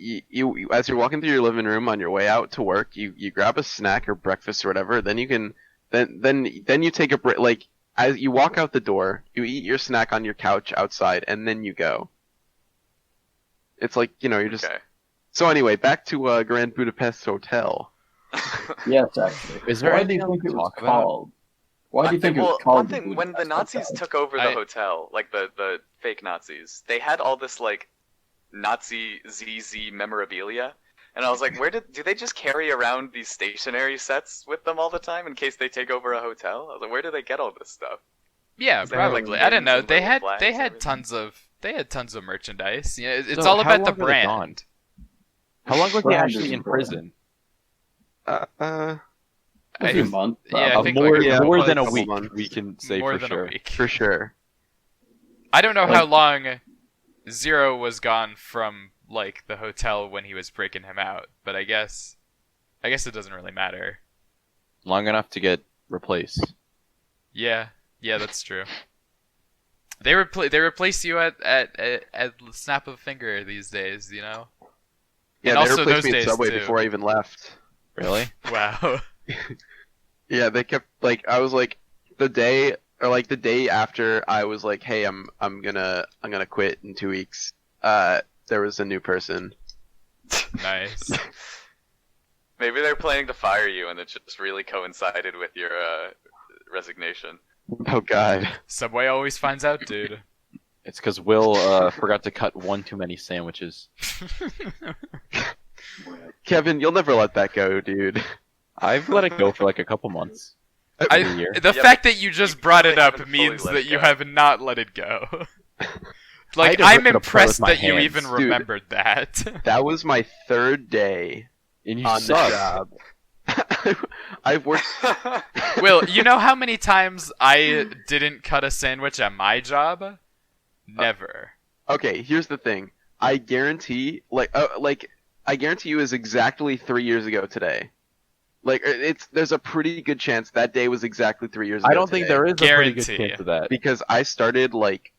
You as you're walking through your living room on your way out to work, you grab a snack or breakfast or whatever. Then you can then you take a break. Like as you walk out the door, you eat your snack on your couch outside, and then you go. It's like, you know, you're just. Okay. So anyway, back to Grand Budapest Hotel. Yes, actually. Is there Why do you anything think it to was talk about? called? Why do you think it well, was called? one the thing, when the Budapest Nazis Hotel? took over the I- hotel, like the fake Nazis, they had all this like Nazi ZZ memorabilia. And I was like, do they just carry around these stationary sets with them all the time in case they take over a hotel? I was like, where do they get all this stuff? Yeah, Is there, like, probably. I don't know. pins and They little had flags they and had everything? tons of merchandise. You know, it's So all how about the long were they brand. gone? How long was he Brand actually is in important. prison? A few months. Yeah, I probably. think more like a couple more months, than a couple week, months. we can say more for than sure. a week. For sure. I don't know Like- how long Zero was gone from like the hotel when he was breaking him out, but I guess it doesn't really matter. Long enough to get replaced. Yeah, that's true. They replace you at the snap of a finger these days, you know. Yeah, And they also replaced those me at days Subway too. before I even left. Really? Wow. Yeah, they kept like I was like the day after I was like, hey, I'm gonna quit in 2 weeks. There was a new person. Nice. Maybe they're planning to fire you, and it just really coincided with your resignation. Oh God. Subway always finds out, dude. It's because Will forgot to cut one too many sandwiches. Kevin, you'll never let that go, dude. I've let it go for like a couple months. The Every year. fact that you just brought it up haven't fully means let that it you go. have not let it go. I Like, had to I'm rip it apart impressed with my that you hands. even Dude. remembered that. That was my 3rd day And you on the suck. job. I've worked. Will, you know how many times I didn't cut a sandwich at my job? Never. Okay, here's the thing. I guarantee, I guarantee you, is exactly 3 years ago today. Like, there's a pretty good chance that day was exactly 3 years ago. I don't think today. there is a pretty good Guarantee. chance of that. Because I started like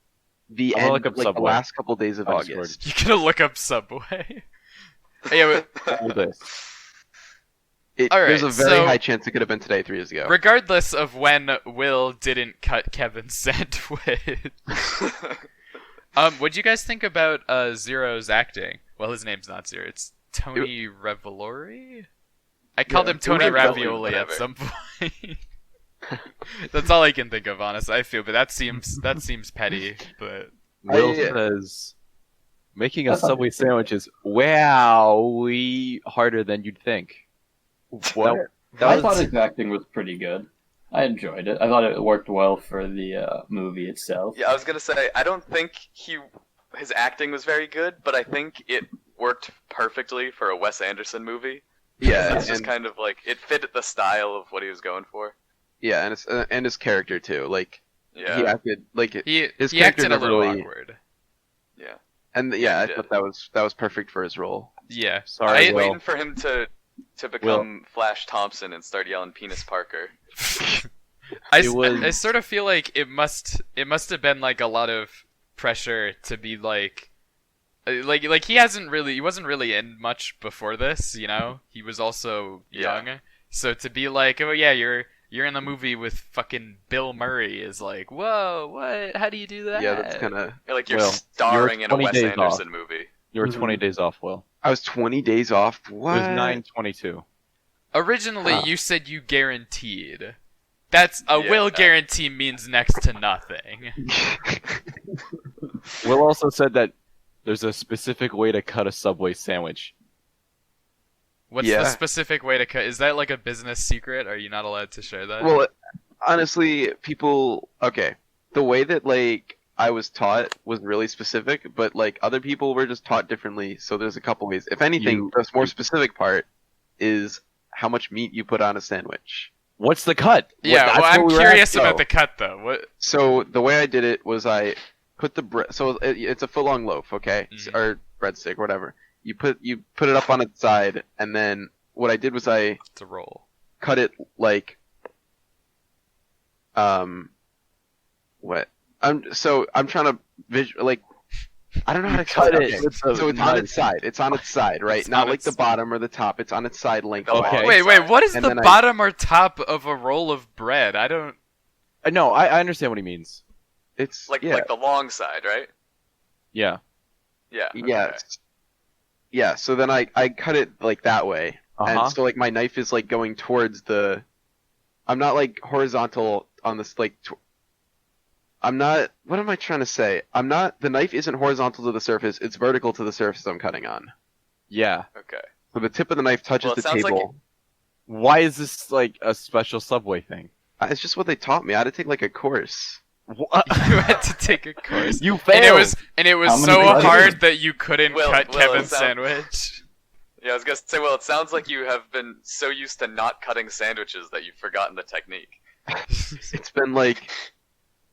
the I'm gonna end, look up like the Subway last couple days of on August. You're gonna look up Subway? Yeah, but All this. All There's right, a very so- high chance it could have been today 3 years ago. regardless of when Will didn't cut Kevin's sandwich, what'd you guys think about Zero's acting? Well, his name's not Zero. It's Tony Revolori? I called him Tony Ravioli, Ravioli at whatever. some point. That's all I can think of, honestly. I feel, but that seems petty. But Will I- says, making a Subway sandwich is wow harder than you'd think. What? I thought his acting was pretty good. I enjoyed it. I thought it worked well for the movie itself. Yeah, I was gonna say, I don't think his acting was very good, but I think it worked perfectly for a Wes Anderson movie. Yeah, It's just and, kind of like, it fit the style of what he was going for. yeah, and his character too. Like Yeah. he acted like he His he character acted a never little really- awkward. Yeah. and he I did. thought that was perfect for his role. Yeah. I Sorry, was I- Will. waiting for him to become Flash Thompson and start yelling Penis Parker. I was- sort of feel like it must have been like a lot of pressure to be like he wasn't really in much before this, you know. He was also Yeah. young, so to be like, oh yeah, you're in the movie with fucking Bill Murray is like, whoa, what? How do you do that? Yeah, that's kind of. Like you're Will, starring you're in a 20 Wes days Anderson movie. You were Mhm. 20 days off, Will. I was 20 days off. What? It was 9/22. Originally, Huh. you said you guaranteed. That's a Yeah. will guarantee means next to nothing. Will also said that there's a specific way to cut a Subway sandwich. What's Yeah. the specific way to cut? Is that like a business secret? Are you not allowed to share that? Well, honestly, people. Okay, the way that like I was taught was really specific, but like other people were just taught differently. So there's a couple ways. If anything, the more specific part is how much meat you put on a sandwich. What's the cut? yeah, That's well, what I'm we were curious asking. about the cut though. What? So the way I did it was I put the bread. So it's a foot-long loaf, okay, Mhm. or breadstick, whatever. You put it up on its side, and then what I did was I To roll. cut it like what? I'm trying to like I don't know how to Cut cut it it. with the So it's on knife. its side. It's on its side, right? It's Not on like its- the bottom or the top. It's on its side lengthwise. Okay. Wait, what is And the then I- bottom or top of a roll of bread? I don't. No, I understand what he means. It's Like yeah, like the long side, right? Yeah. Yeah. yeah, okay. yeah. So then I cut it like that way, Uh-huh. and so like my knife is like going towards the. I'm not like horizontal on this like. I'm not. What am I trying to say? I'm not. The knife isn't horizontal to the surface. It's vertical to the surface I'm cutting on. Yeah. Okay. So the tip of the knife touches Well, it the sounds like table. Why is this like a special Subway thing? It's just what they taught me. I had to take like a course. What? You had to take a course. You And failed. it was How many so classes? hard that you couldn't Will, cut Will, Kevin's it sound- sandwich. Yeah, I was gonna say, well, it sounds like you have been so used to not cutting sandwiches that you've forgotten the technique.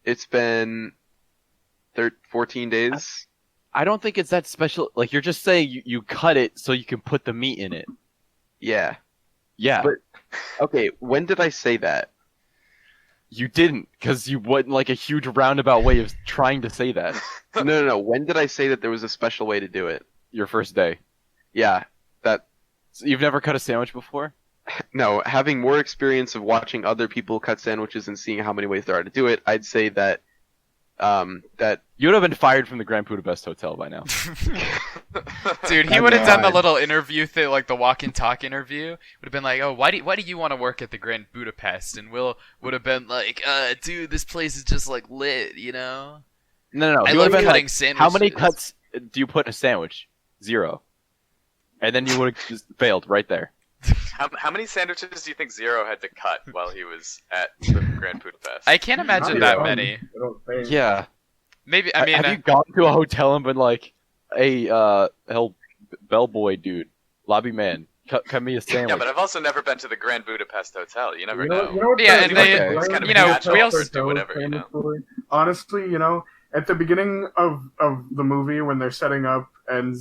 It's been 14 days. I don't think it's that special. Like you're just saying you cut it so you can put the meat in it. Yeah. Yeah. But- Okay, when did I say that? You didn't, because you went like a huge roundabout way of trying to say that. No. When did I say that there was a special way to do it? Your first day. Yeah. So you've never cut a sandwich before? No, having more experience of watching other people cut sandwiches and seeing how many ways there are to do it, I'd say that You would have been fired from the Grand Budapest Hotel by now. Dude, he would have done the little interview thing, like the walk and talk interview. Would have been like, "Oh, why do you want to work at the Grand Budapest?" And Will would have been like, "Dude, this place is just like lit, you know." No. I He love would have been cutting like, sandwiches. how many cuts do you put in a sandwich? 0. And then you would have just failed right there. How many sandwiches do you think Zero had to cut while he was at the Grand Budapest? I can't imagine Not that a ton, many. I don't think. Yeah. Maybe I mean, have you gone to a hotel and been like, "Hey, hell, bellboy dude, lobby man, cut me a sandwich." Yeah, but I've also never been to the Grand Budapest Hotel. You never You know. know what Yeah, the- and they- the it's kind of you know, natural we also to do whatever, you know. Honestly, at the beginning of the movie when they're setting up and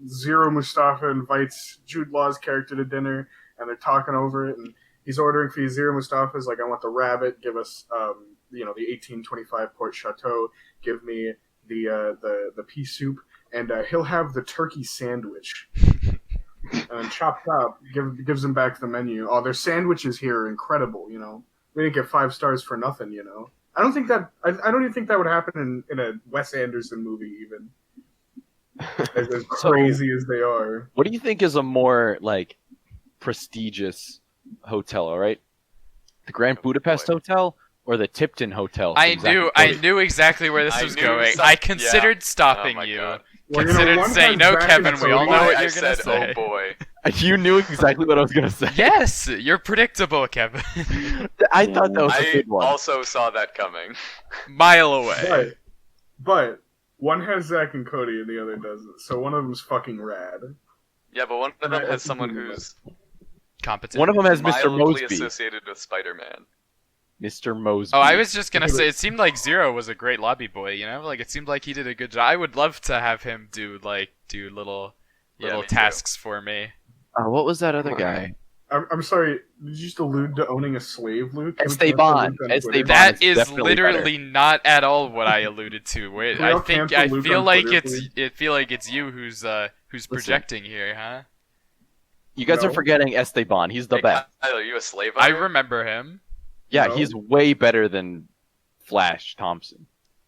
Zero Mustafa invites Jude Law's character to dinner and they're talking over it and he's ordering for you. Zero Mustafa's like, I want the rabbit, give us the 1825 Port Chateau, give me the pea soup, and he'll have the turkey sandwich. And then Chop gives him back the menu. Oh, their sandwiches here are incredible, We didn't get 5 stars for nothing, I don't think that. I don't even think that would happen in a Wes Anderson movie, even as crazy as they are. What do you think is a more like prestigious hotel? All right, the Grand Budapest Hotel or the Tipton Hotel? I from Zack knew and Cody? exactly where this I was knew going. some- I considered yeah. stopping Oh my you. God. Well, Considered one saying, has "No, Zack Kevin, and we all Cody. know what I you're said, gonna say." "Oh boy." You knew exactly what I was gonna say. Yes, you're predictable, Kevin. I thought that was a I good one. also saw that coming. Mile away. But one has Zack and Cody and the other doesn't. So one of them's fucking rad. Yeah, but one of them Right, has that's someone a good who's Competent. One of them has Mr. mildly Mosby. associated with Spider-Man. Mr. Mosby. Oh, I was just gonna say, it seemed like Zero was a great lobby boy. Like it seemed like he did a good job. I would love to have him do little Yeah, me too. tasks for me. What was that other guy? I'm sorry. Did you just allude to owning a slave, Luke? Esteban. Luke on Esteban. Twitter? That is is definitely literally not at all what I alluded to. Wait, Can we all I think cancel I Luke feel on like Twitter, it's you who's projecting here, huh? You guys No. are forgetting Esteban. He's the Hey, best. Kyle, are you a slave I owner? remember him. Yeah, No. he's way better than Flash Thompson.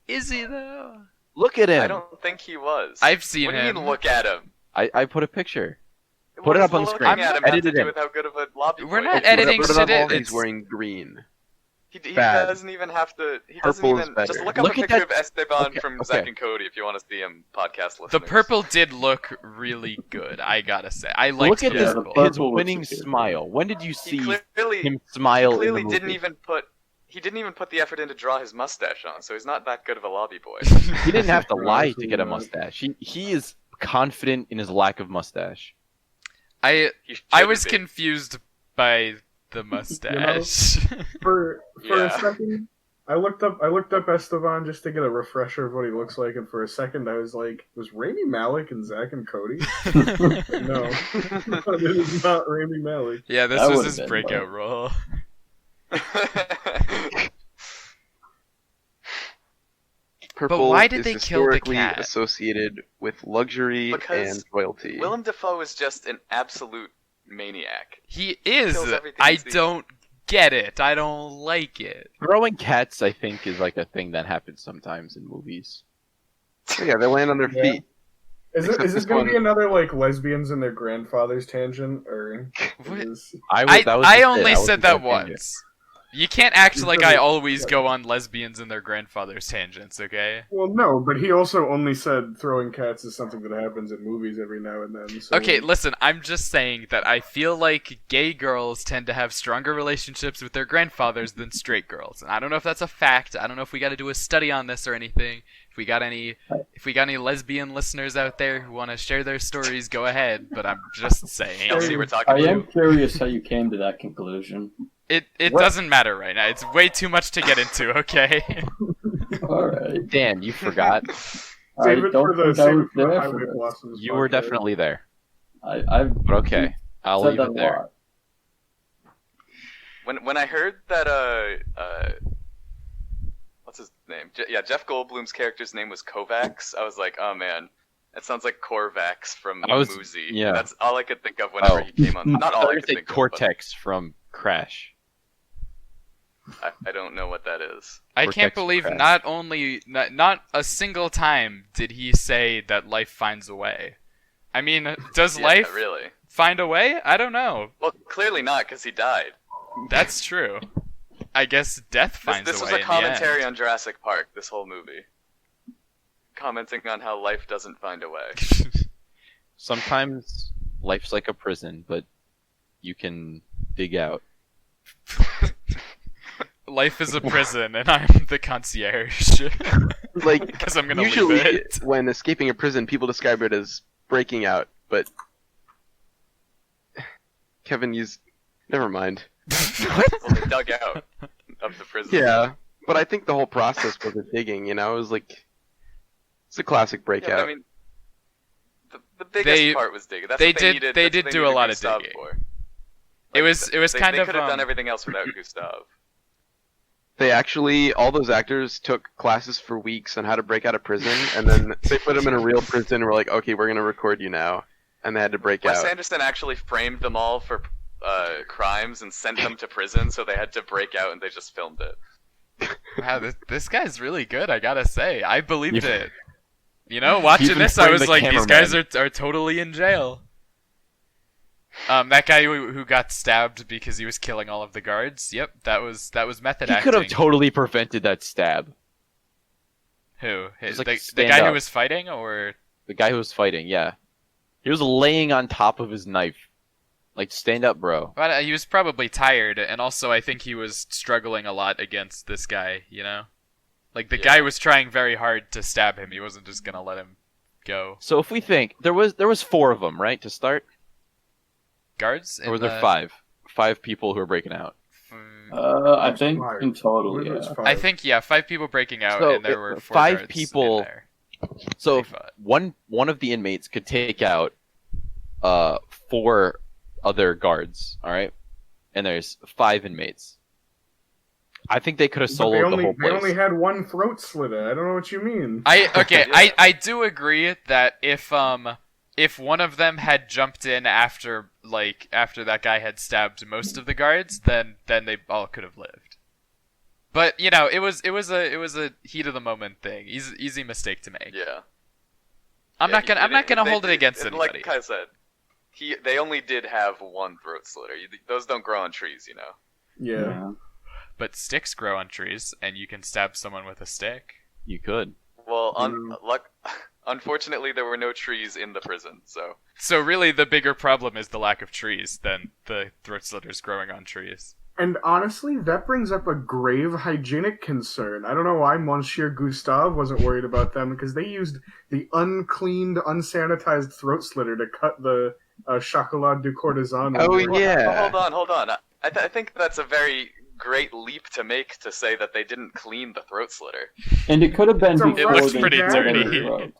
Is he though? Look at him. I don't think he was. I've seen What do him. you mean, look at him? I put a picture. What Put it does up on the looking screen. at him Edit have to it do in. with how good of a lobby We're boy not he is? editing What shit about all in. these It's wearing green? He Bad. doesn't even have to. He doesn't Purple is even. Just better. look up Look a at picture that- of Esteban Okay, from okay. Zack and Cody if you want to see him podcast listeners. the purple did look really good. I gotta say, I liked Look at the his, purple. Yeah, his purple winning looks good. smile. When did you He see clearly, him smile in the clearly movie? didn't even put. He didn't even put the effort in to draw his mustache on, so he's not that good of a lobby boy. He didn't have to No, lie to absolutely get a not. mustache. He is confident in his lack of mustache. I He I was shouldn't be. confused by the mustache. For Yeah. a second, I looked up Esteban just to get a refresher of what he looks like, and for a second I was like, was Rami Malek and Zack and Cody? No, it is not Rami Malek. Yeah, this That was would've his been breakout fun. role. Purple why did is they kill the historically cat? associated with luxury Because and royalty. Willem Dafoe is just an absolute maniac. He is. Kills everything I he sees. don't get it. I don't like it. Throwing cats, I think, is like a thing that happens sometimes in movies. Yeah, they land on their Yeah. feet. Is this this going to one- be another like lesbians and their grandfathers tangent, or What? is I I was just it. only I said wasn't that gonna change it. once. You can't act He's like really- I always go on lesbians and their grandfathers tangents, okay? Well, no, but he also only said throwing cats is something that happens in movies every now and then. So Okay, listen, I'm just saying that I feel like gay girls tend to have stronger relationships with their grandfathers than straight girls. And I don't know if that's a fact. I don't know if we got to do a study on this or anything. If we got any lesbian listeners out there who want to share their stories, go ahead, but I'm just saying. Kelsey, we're talking I about am curious how you came to that conclusion. It What? doesn't matter right now. It's way too much to get into, okay? Alright. Dan, you forgot. I Save it don't for the think I save was it for the there Highway for this. Blossoms. You were podcast. definitely there. I've But okay, I'll said leave that it a there. lot. when I heard that what's his name? Jeff Goldblum's character's name was Kovacs. I was like, oh man, that sounds like Korvax from Muzi. yeah. That's all I could think of whenever he came on. Not all I could say think Cortex from Crash. of. I don't know what that is. I Cortex can't believe crash. not a single time did he say that life finds a way. I mean, does Yeah, life really? find a way? I don't know. Well, clearly not, because he died. That's true. I guess death finds This a was way a in the end. commentary on Jurassic Park. This whole movie, commenting on how life doesn't find a way. Sometimes life's like a prison, but you can dig out. Life is a prison, and I'm the concierge. Like, Because I'm gonna usually leave it. when escaping a prison, people describe it as breaking out, but Kevin used. Never mind. Well, they dug out of the prison. Yeah, but I think the whole process was a digging. It was like it's a classic Yeah, but breakout. I mean, the biggest They- part was digging. That's they what did- needed. they that's did what do a needed lot of Gustav digging. for. It was kind they of could have done everything else without Gustav. They actually, all those actors took classes for weeks on how to break out of prison, and then they put them in a real prison. And were like, okay, we're gonna record you now, and they had to break Wes out. Anderson actually framed them all for crimes and sent them to prison, so they had to break out, and they just filmed it. Wow, this guy's really good. I gotta say, I believed You- it. You know, watching even this, I framed was the like, these guys cameraman. are totally in jail. That guy who got stabbed because he was killing all of the guards. Yep, that was method He acting. could have totally prevented that stab. Who? was The, like, the stand guy who up. was fighting, or The guy who was fighting, yeah. He was laying on top of his knife. Like, stand up, bro. but he was probably tired, and also I think he was struggling a lot against this guy. You know, like the Yeah. guy was trying very hard to stab him. He wasn't just gonna let him go. So if we think, there was 4 of them, right, to start? Guards? Or was there 5? 5 people who were breaking out. I think Five. in I total, believe yeah. it's five. I think 5 people breaking out, So, and there were 4 5 guards people- in there. So They if fought. one of the inmates could take out 4 other guards, all right? And there's 5 inmates. I think they could have But they soloed the only, whole they place. only had one throat slitter. I don't know what you mean. Okay, Yeah. I do agree that if one of them had jumped in after that guy had stabbed most of the guards, then they all could have lived. But you know, it was a heat of the moment thing. Easy mistake to make. Yeah. I'm not gonna They hold it did- against and anybody. Like Kai said, they only did have one throat slitter. Those don't grow on trees, you know. Yeah. But sticks grow on trees, and you can stab someone with a stick. You could. Well, Mm. unfortunately, there were no trees in the prison, so So really, the bigger problem is the lack of trees than the throat slitters growing on trees. And honestly, that brings up a grave hygienic concern. I don't know why Monsieur Gustave wasn't worried about them, because they used the uncleaned, unsanitized throat slitter to cut the chocolat du courtisan. Oh, when they were- yeah. hold on. I think that's a very great leap to make to say that they didn't clean the throat slitter. And it could have been It before looks they pretty cut dirty. the throat.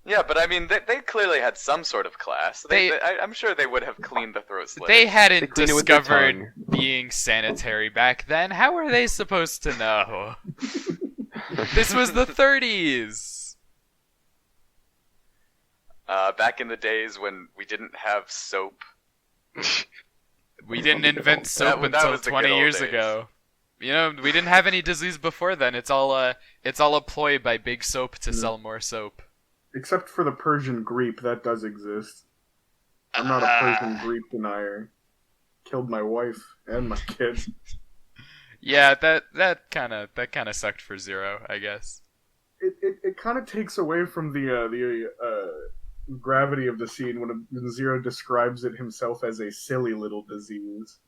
Yeah, but I mean, they clearly had some sort of class. I'm sure they would have cleaned the throat slitter. They hadn't They clean it with their discovered being sanitary back then. How were they supposed to know? This was the 30s. Back in the days when we didn't have soap. We didn't invent soap that until was the 20 good old years days. ago. You know, we didn't have any disease before then. It's all a ploy by Big Soap to sell more soap. Except for the Persian Greep, that does exist. I'm not a Persian Greep denier. Killed my wife and my kids. Yeah, that kind of sucked for Zero, I guess. It kind of takes away from the gravity of the scene when Zero describes it himself as a silly little disease.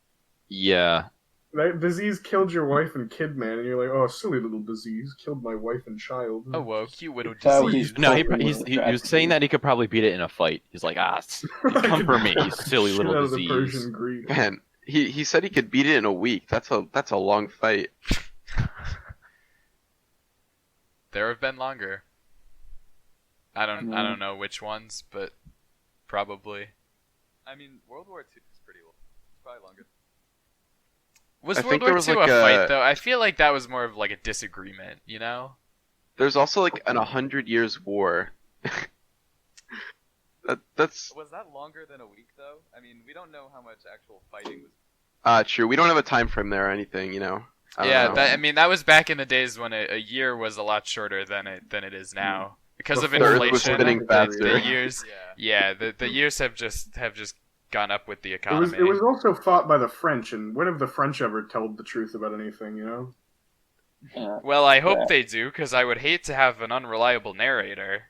Yeah. That disease killed your wife and kid, man, and you're like, oh, silly little disease killed my wife and child. Oh, whoa, cute little That's how disease. he's- No, he was saying that he could probably beat it in a fight. He's like, come for me, you silly Shit little out of the disease. Persian Greek. Man, he said he could beat it in a week. That's a long fight. There have been longer. I don't know which ones, but probably. I mean, World War II is pretty long. It's probably longer. Was I World think War there was II like a a- fight though? I feel like that was more of like a disagreement, you know? There's also like an 100 Years War. That's Was that longer than a week, though? I mean, we don't know how much actual fighting was. true. We don't have a time frame there or anything, you know. I don't Yeah, know. I mean that was back in the days when a year was a lot shorter than it is now because of Before the Earth was inflation. spinning faster. The years, Yeah. yeah, the years have just gone up with the It economy. was also fought by the French, and when have the French ever told the truth about anything, you know? Yeah. Well, I hope Yeah. they do, because I would hate to have an unreliable narrator.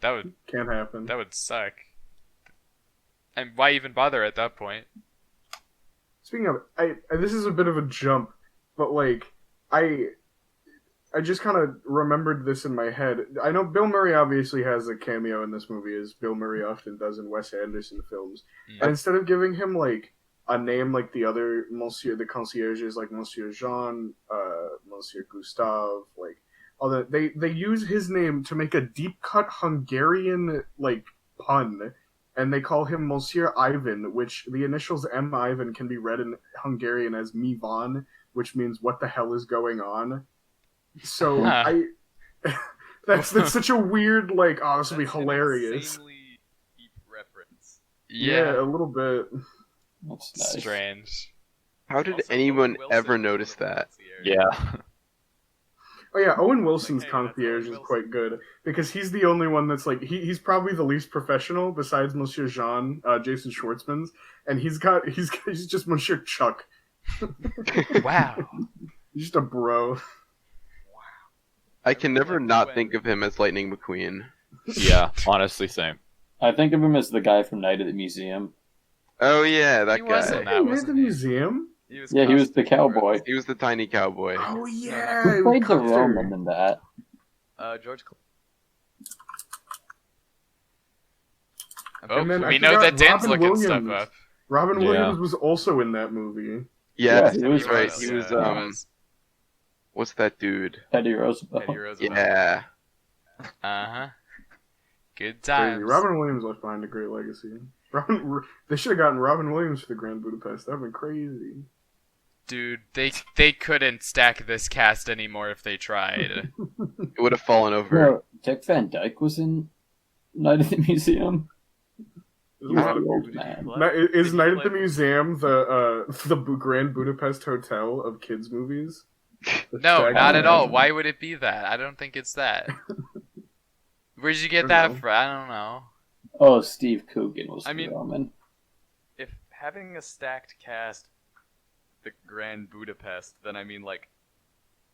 That Can't happen. would suck. And why even bother at that point? Speaking of, this is a bit of a jump, but like, I just kind of remembered this in my head. I know Bill Murray obviously has a cameo in this movie, as Bill Murray often does in Wes Anderson films. Mm. And instead of giving him like a name like the other the concierges, like Monsieur Jean, Monsieur Gustave, like all that, they use his name to make a deep cut Hungarian like pun. And they call him Monsieur Ivan, which the initials M. Ivan can be read in Hungarian as Mi van, which means what the hell is going on. So Huh. that's such a weird, like, oh, this will be That's an hilarious. insanely deep reference. Yeah, a little bit. That's nice. Strange. How did Also, anyone Owen Wilson ever was notice one of the that? concierge. Yeah. Oh yeah, Owen Wilson's Hey, that's Owen concierge is Wilson. quite good because he's the only one that's like he's probably the least professional besides Monsieur Jean, Jason Schwartzman's, and he's just Monsieur Chuck. Wow. He's just a bro. I can never Like not when- think of him as Lightning McQueen. Yeah, honestly, same. I think of him as the guy from Night at the Museum. Oh yeah, that He guy. wasn't that, Hey, man, wasn't the he? museum. He was Yeah, he was the constantly cowboy. He was the tiny cowboy. Oh He yeah, played the Custer. Roman in that. George. Oh, And then I we know forgot that Dan's Robin looking Williams. stuff up. Robin Yeah. Williams was also in that movie. Yeah, Yeah, he was- that's right. He He was, was what's that dude? Teddy Roosevelt. Teddy Roosevelt. Yeah. Uh-huh. Good Crazy. times. Robin Williams left behind a great legacy. They should have gotten Robin Williams for the Grand Budapest. That'd been crazy. Dude, they couldn't stack this cast anymore if they tried. It would have fallen over. No, Dick Van Dyke was in Night at the Museum. There's He a was lot the of old people. man. Is Did he Night at play the for- Museum the Grand Budapest Hotel of kids movies? The No, stag not at man? all. Why would it be that? I don't think it's that. Where'd you I get don't that know. from? I don't know. Oh, Steve Coogan was I the mean- Roman. If having a stacked cast, the Grand Budapest, then I mean like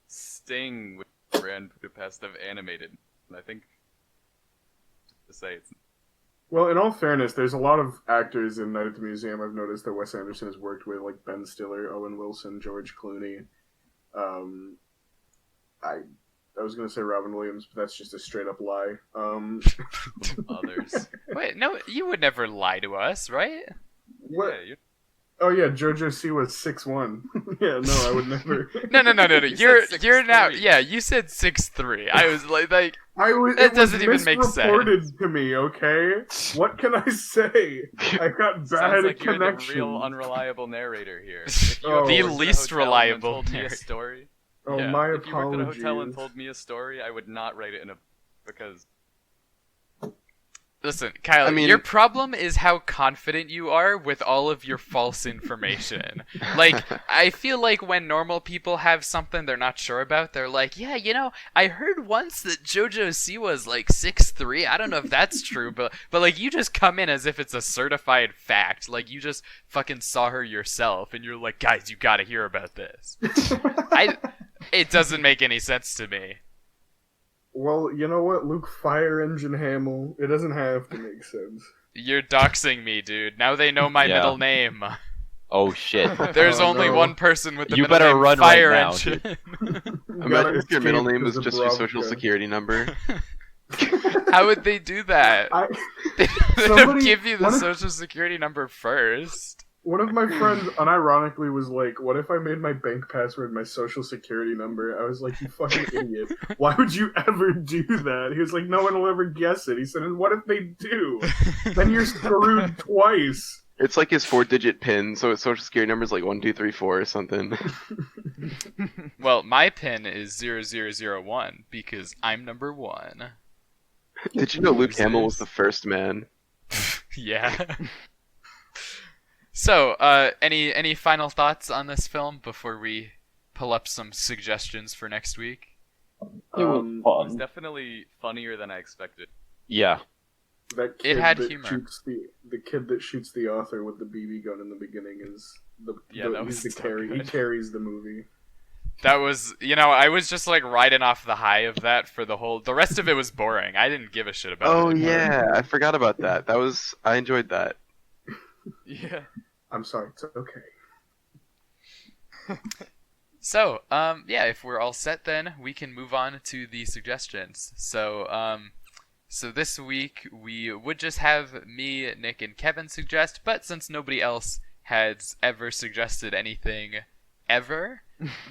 Sting with Grand Budapest of animated. I think to say it's Well, in all fairness, there's a lot of actors in Night at the Museum I've noticed that Wes Anderson has worked with, like Ben Stiller, Owen Wilson, George Clooney. I was gonna say Robin Williams, but that's just a straight up lie. others. Wait, no, you would never lie to us, right? What? Yeah, you Oh yeah, Jojo C was 6'1". Yeah, no, I would never. No. You You're said now. 6'3". Yeah, you said 6'3". I was like, I was. That it doesn't was even make misreported to me. Okay, what can I say? I got bad sounds like you're connection. the real unreliable narrator here. If you Oh. worked The at a least hotel and reliable told me a narrator. story. Oh, Yeah. my If you worked at a hotel and apologies. told me a story, I would not write it in a because Listen, Kyle, I mean- your problem is how confident you are with all of your false information. Like, I feel like when normal people have something they're not sure about, they're like, yeah, I heard once that JoJo Siwa is like 6'3". I don't know if that's true, but like, you just come in as if it's a certified fact. Like, you just fucking saw her yourself, and you're like, guys, you gotta hear about this. It doesn't make any sense to me. Well, you know what, Luke Fire Engine Hamill? It doesn't have to make sense. You're doxing me, dude. Now they know my Yeah. middle name. Oh shit. There's Oh, only no. one person with the You middle better name run Fire right now, Engine. Imagine if your middle escape name was just your Dubrovka. social security number. How would they do that? They don't Somebody- give you the one of- social security number first. One of my friends unironically was like, what if I made my bank password my social security number? I was like, you fucking idiot. Why would you ever do that? He was like, no one will ever guess it. He said, and what if they do? Then you're screwed twice. It's like his 4-digit PIN, so his social security number is like 1234 or something. Well, my pin is 0001 because I'm number 1. Did you know Luke Hamill was the first man? Yeah. So, any final thoughts on this film before we pull up some suggestions for next week? It was Um, It was fun. definitely funnier than I expected. Yeah. That It kid had that humor. shoots the kid that shoots the author with the BB gun in the beginning is That he's was the so carry. He good. carries the movie. That was, I was just like riding off the high of that for the rest of it was boring. I didn't give a shit about Oh it. yeah, I forgot about that. I enjoyed that. Yeah. I'm sorry, it's okay. So, yeah, if we're all set then, we can move on to the suggestions. So, so this week we would just have me, Nick, and Kevin suggest, but since nobody else has ever suggested anything ever,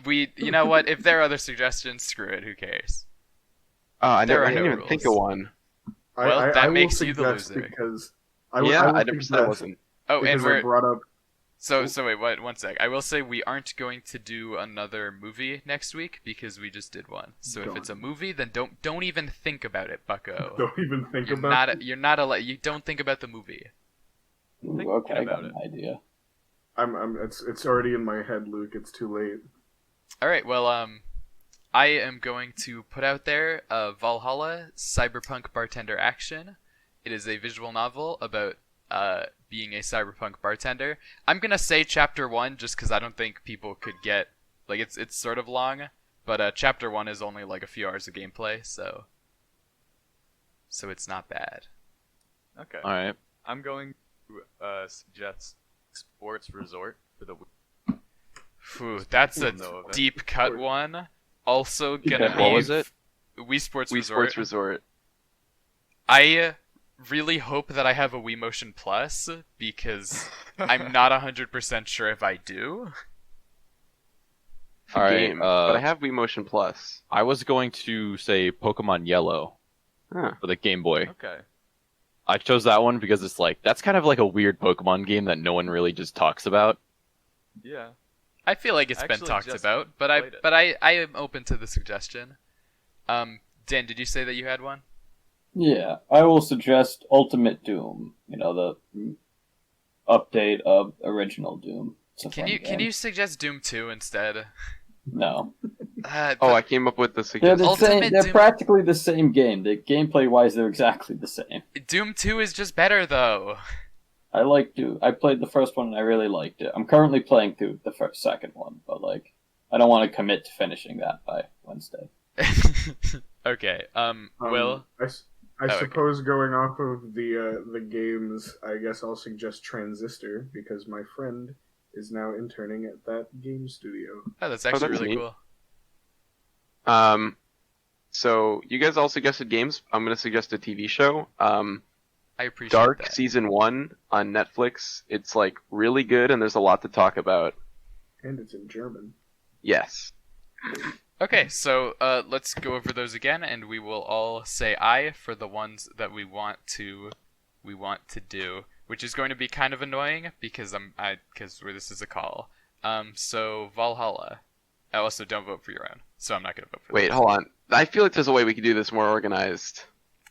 you know what, if there are other suggestions, screw it, who cares? Oh, I There never. are I didn't no even think of rules. one. Well, that I will makes you the suggest loser. Because I never said I wasn't. Oh, and Because I we're, brought up. so wait, one sec. I will say we aren't going to do another movie next week because we just did one. So if it's a movie, then don't even think about it, bucko. Don't even think You're about. not you're not allowed. You don't think about the movie. Think Okay, I about got it. an idea. It's already in my head, Luke. It's too late. All right. Well, I am going to put out there Valhalla Cyberpunk Bartender Action. It is a visual novel about being a cyberpunk bartender. I'm gonna say chapter 1 just because I don't think people could get like it's sort of long, but chapter 1 is only like a few hours of gameplay, so it's not bad. Okay. All right. I'm going to suggest Sports Resort for the week. Phew, that's a Know of it. deep cut one. Also gonna Yeah, be what was it? Wii Sports Wii Resort. Sports Resort. I really hope that I have a Wii Motion Plus because I'm not 100% sure if I do. All right. Game. But I have Wii Motion Plus. I was going to say Pokemon Yellow Huh. for the Game Boy. Okay. I chose that one because it's like that's kind of like a weird Pokemon game that no one really just talks about. Yeah. I feel like it's I been actually talked just about, but played it. I am open to the suggestion. Dan, did you say that you had one? Yeah, I will suggest Ultimate Doom. You know, the update of original Doom. It's a Can fun you game. suggest Doom 2 instead? No, Oh, I came up with the they're suggestion. the Ultimate same. They're Doom- practically the same game. The gameplay wise, they're exactly the same. Doom 2 is just better though. I like Doom. I played the first one and I really liked it. I'm currently playing through the second one, but like, I don't want to commit to finishing that by Wednesday. Okay. Will. I okay. suppose going off of the games, I guess I'll suggest Transistor because my friend is now interning at that game studio. Oh, that's actually that's really neat. cool. So you guys all suggested games. I'm gonna suggest a TV show. I appreciate Dark that. season 1 on Netflix. It's like really good, and there's a lot to talk about. And it's in German. Yes. Okay, so let's go over those again, and we will all say aye for the ones that we want to do, which is going to be kind of annoying because this is a call. So Valhalla. I also don't vote for your own, so I'm not gonna vote for. Wait, that. hold on. I feel like there's a way we could do this more organized.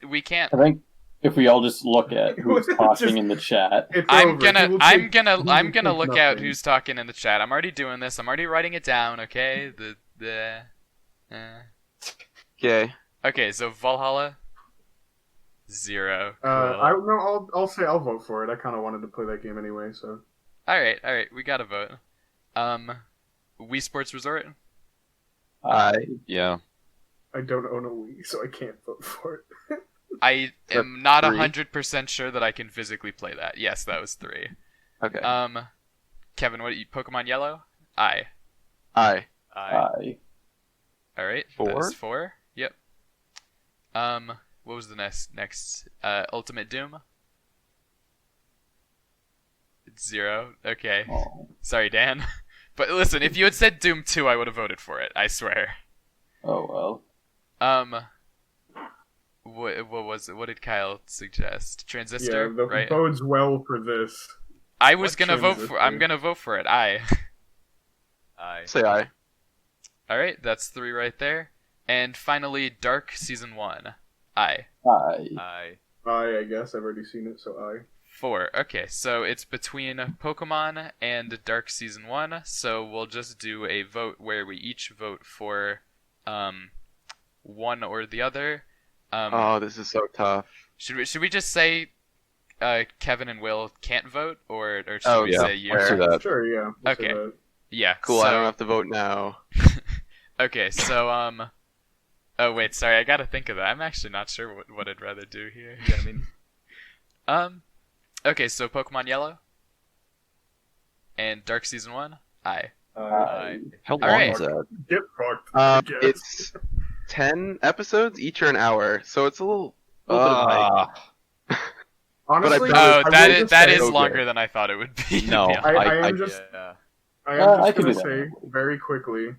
We can't. I think If we all just look at who's Just- talking in the chat. It's I'm over. gonna People I'm take- gonna people I'm gonna take look out nothing. who's talking in the chat. I'm already doing this. I'm already writing it down. Okay. Okay. Okay. So Valhalla. 0. Cool. I'll say I'll vote for it. I kind of wanted to play that game anyway, so. All right. We got to vote. Wii Sports Resort. Yeah. I don't own a Wii, so I can't vote for it. I that am not 3? 100% sure that I can physically play that. Yes, that was 3. Okay. Kevin, what? Pokemon Yellow? I. I. Aye. All right. 4? That is 4. Yep. What was the next? Ultimate Doom. 0. Okay. Oh. Sorry, Dan. But listen, if you had said Doom 2, I would have voted for it. I swear. Oh well. What was it? What did Kyle suggest? Transistor, Yeah, that right? bodes well for this. I was What gonna vote for. I'm Transistor? gonna vote for it. I. Aye. Say I. All right, that's 3 right there. And finally, Dark Season 1. I. Aye. Aye. I guess I've already seen it, so I. 4. Okay, so it's between Pokemon and Dark Season 1. So we'll just do a vote where we each vote for one or the other. Oh, this is so tough. Should we just say Kevin and Will can't vote, or should Oh, we yeah. say you? Let's do that. Sure, yeah. we'll say Okay. that. Yeah. Cool. So, I don't have to vote now. Okay, so oh wait, sorry, I gotta think of that. I'm actually not sure what I'd rather do here. Yeah, I mean, Okay, so Pokemon Yellow and Dark Season 1. Aye. aye. How long Alright. is that? Get fucked. I guess. It's 10 episodes, each are an hour, so it's a little bit of like, Honestly, but Oh, I that will is just that say- is okay. longer than I thought it would be. No, Yeah. I I- am just Yeah. I am I just can gonna do that. say very quickly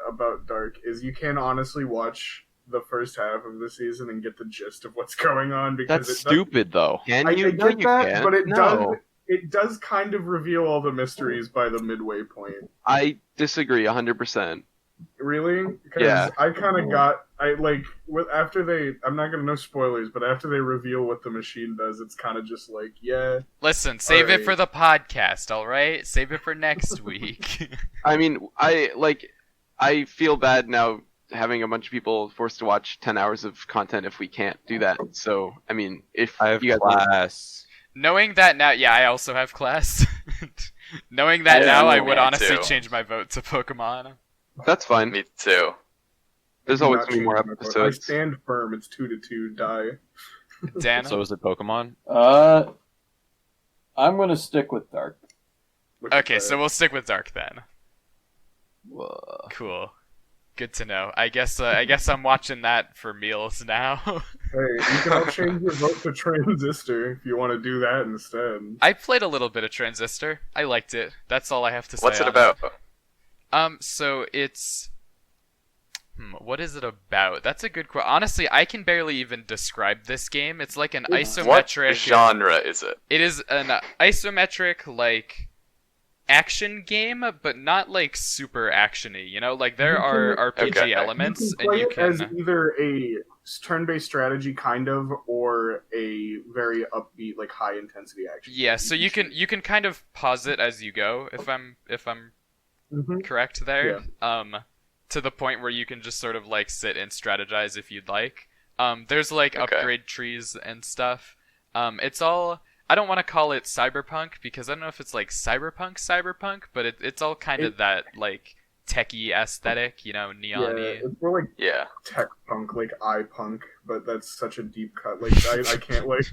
about Dark is you can honestly watch the first half of the season and get the gist of what's going on because That's it does- stupid, though. can I you? get No, you that, can't. but it No. does kind of reveal all the mysteries by the midway point. I disagree 100%. Really? Because Yeah. I kind of after they. I'm not gonna know spoilers, but after they reveal what the machine does, it's kind of just like, yeah. Listen, save it Alright. for the podcast, all right? Save it for next week. I mean, I feel bad now having a bunch of people forced to watch 10 hours of content if we can't do that. So, I mean, if I have you guys class. Knowing that now, yeah, I also have class. Knowing that Yeah, now, I me would honestly too. change my vote to Pokemon. that's fine. Me too. There's I'm always not gonna be more changing my vote. episodes. I stand firm. It's 2-2. Die. Dan? So is it Pokemon? I'm gonna stick with Dark. Which is Okay, bad. so we'll stick with Dark then. Whoa. Cool. Good to know. I guess I'm watching that for meals now. Hey, you can all change your vote to Transistor if you want to do that instead. I played a little bit of Transistor. I liked it. That's all I have to say. What's it on about? So it's. What is it about? That's a good question. Honestly, I can barely even describe this game. It's like an What isometric. genre is it? It is an isometric like action game, but not like super actiony. You know, like there You are can- RPG Okay. elements, You can and play you it as can. either a turn-based strategy kind of, or a very upbeat, like high-intensity action. Yeah, so you can kind of pause it as you go. If I'm Mhm. correct there. To the point where you can just sort of like sit and strategize if you'd like. There's like Okay. upgrade trees and stuff. It's all. I don't want to call it cyberpunk because I don't know if it's like cyberpunk, but it's all kind of that like techie aesthetic, you know, Yeah, neon-y. it's more like Yeah. tech punk, like iPunk, but that's such a deep cut. Like I can't like.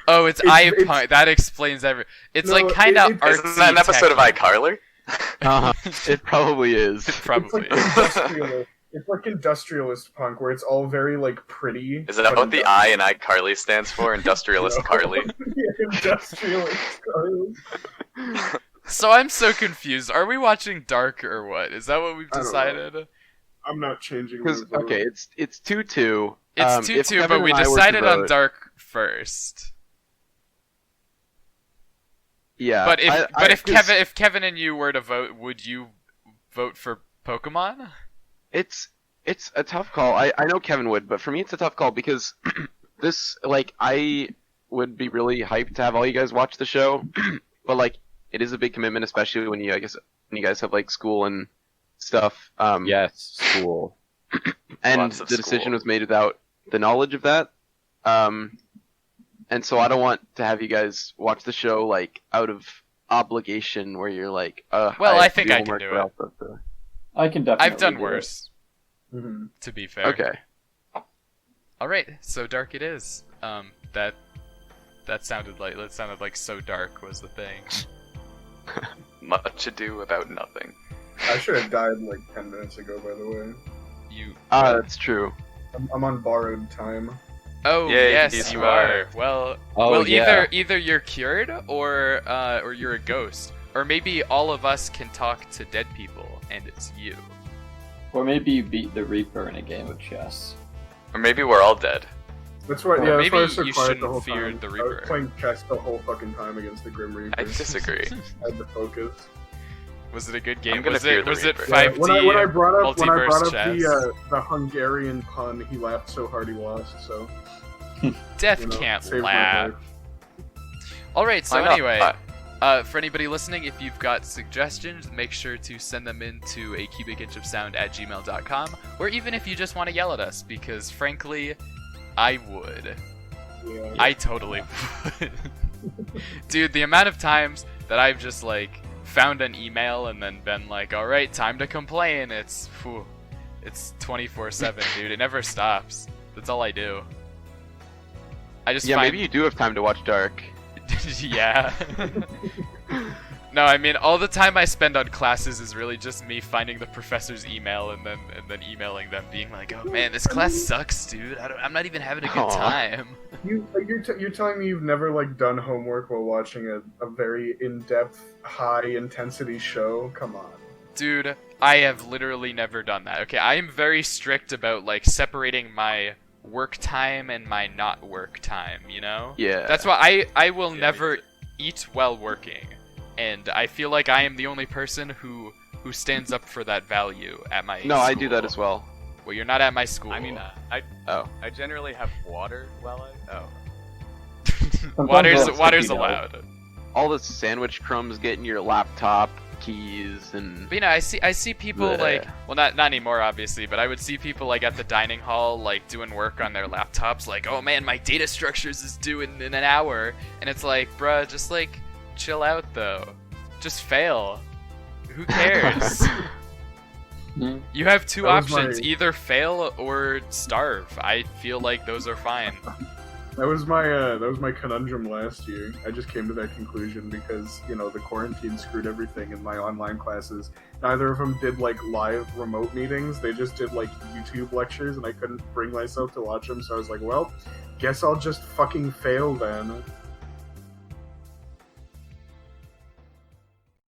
Oh, it's It's- iPunk. That explains every. It's No, like kind of it's- artsy. Isn't that an episode of techie. iCarly? It probably is. It probably. It's like industrialist. It's like industrialist punk, where it's all very like pretty. Is that but what the I in iCarly stands for? Industrialist No. Carly? Yeah, industrialist Carly. So I'm so confused. Are we watching Dark or what? Is that what we've I don't know. decided? I'm not changing. my Because vote. okay, it's 2-2. It's If 2-2, Kevin but we and I were to decided on vote- Dark first. Yeah, But if 'cause if Kevin and you were to vote, would you vote for Pokemon? it's a tough call. I know Kevin would, but for me it's a tough call because this like I would be really hyped to have all you guys watch the show, but like it is a big commitment, especially when you guys have like school and stuff. Yes, school. And Lots of the decision school. was made without the knowledge of that. And so I don't want to have you guys watch the show like out of obligation, where you're like, Well, have I to think do I can homework do or it. else I have to-" I can definitely. I've done do it. worse, Mhm. to be fair. Okay. All right, so dark it is. That sounded like so dark was the thing. Much ado about nothing. I should have died like 10 minutes ago, by the way. You. That's true. I'm on borrowed time. Oh Yeah, yes, he's you smart. are. Well, Oh, yeah. either you're cured or you're a ghost, or maybe all of us can talk to dead people and it's you. Or maybe you beat the Reaper in a game of chess. Or maybe we're all dead. That's why. Or Yeah, that's maybe why I was so you quiet shouldn't the whole fear time. the I Reaper. was playing chess the whole fucking time against the Grim Reaper. I disagree. I had to focus. Was it a good game? I'm gonna Was fear it the was it Reaper. 5D? When I brought up multiverse chess? the Hungarian pun, he laughed so hard he lost. So Death you know, can't saved my laugh. life. All right, so I know, anyway, for anybody listening, if you've got suggestions, make sure to send them in to acubicinchofsound@gmail.com, or even if you just want to yell at us, because frankly, I would. Yeah. I totally would. Dude, the amount of times that I've just like found an email and then been like, all right, time to complain. It's 24/7, dude. It never stops. That's all I do. I just Yeah, find... maybe you do have time to watch Dark. Yeah. No, I mean, all the time I spend on classes is really just me finding the professor's email and then emailing them, being like, "Oh man, this class sucks, dude. I'm not even having a good Aw. time." You're telling me you've never like done homework while watching a very in-depth, high-intensity show? Come on. Dude, I have literally never done that. Okay, I am very strict about like separating my work time and my not work time, you know? Yeah. That's why I will me never too. eat while working. And I feel like I am the only person who stands up for that value at my No, I do that school. as well. Well, you're not at my school. I mean, I Oh. generally have water while I. Oh. water's that's water's sticky, though. allowed. All the sandwich crumbs get in your laptop keys and But you know, I see people Bleh. like, well, not anymore, obviously, but I would see people like at the dining hall, like doing work on their laptops, like, oh man, my data structures is due in an hour, and it's like, bruh, just like chill out though, just fail. Who cares? Hmm. You have two That was options: my- either fail or starve. I feel like those are fine. That was my conundrum last year. I just came to that conclusion because the quarantine screwed everything in my online classes. Neither of them did like live remote meetings. They just did like YouTube lectures, and I couldn't bring myself to watch them. So I was like, well, guess I'll just fucking fail then.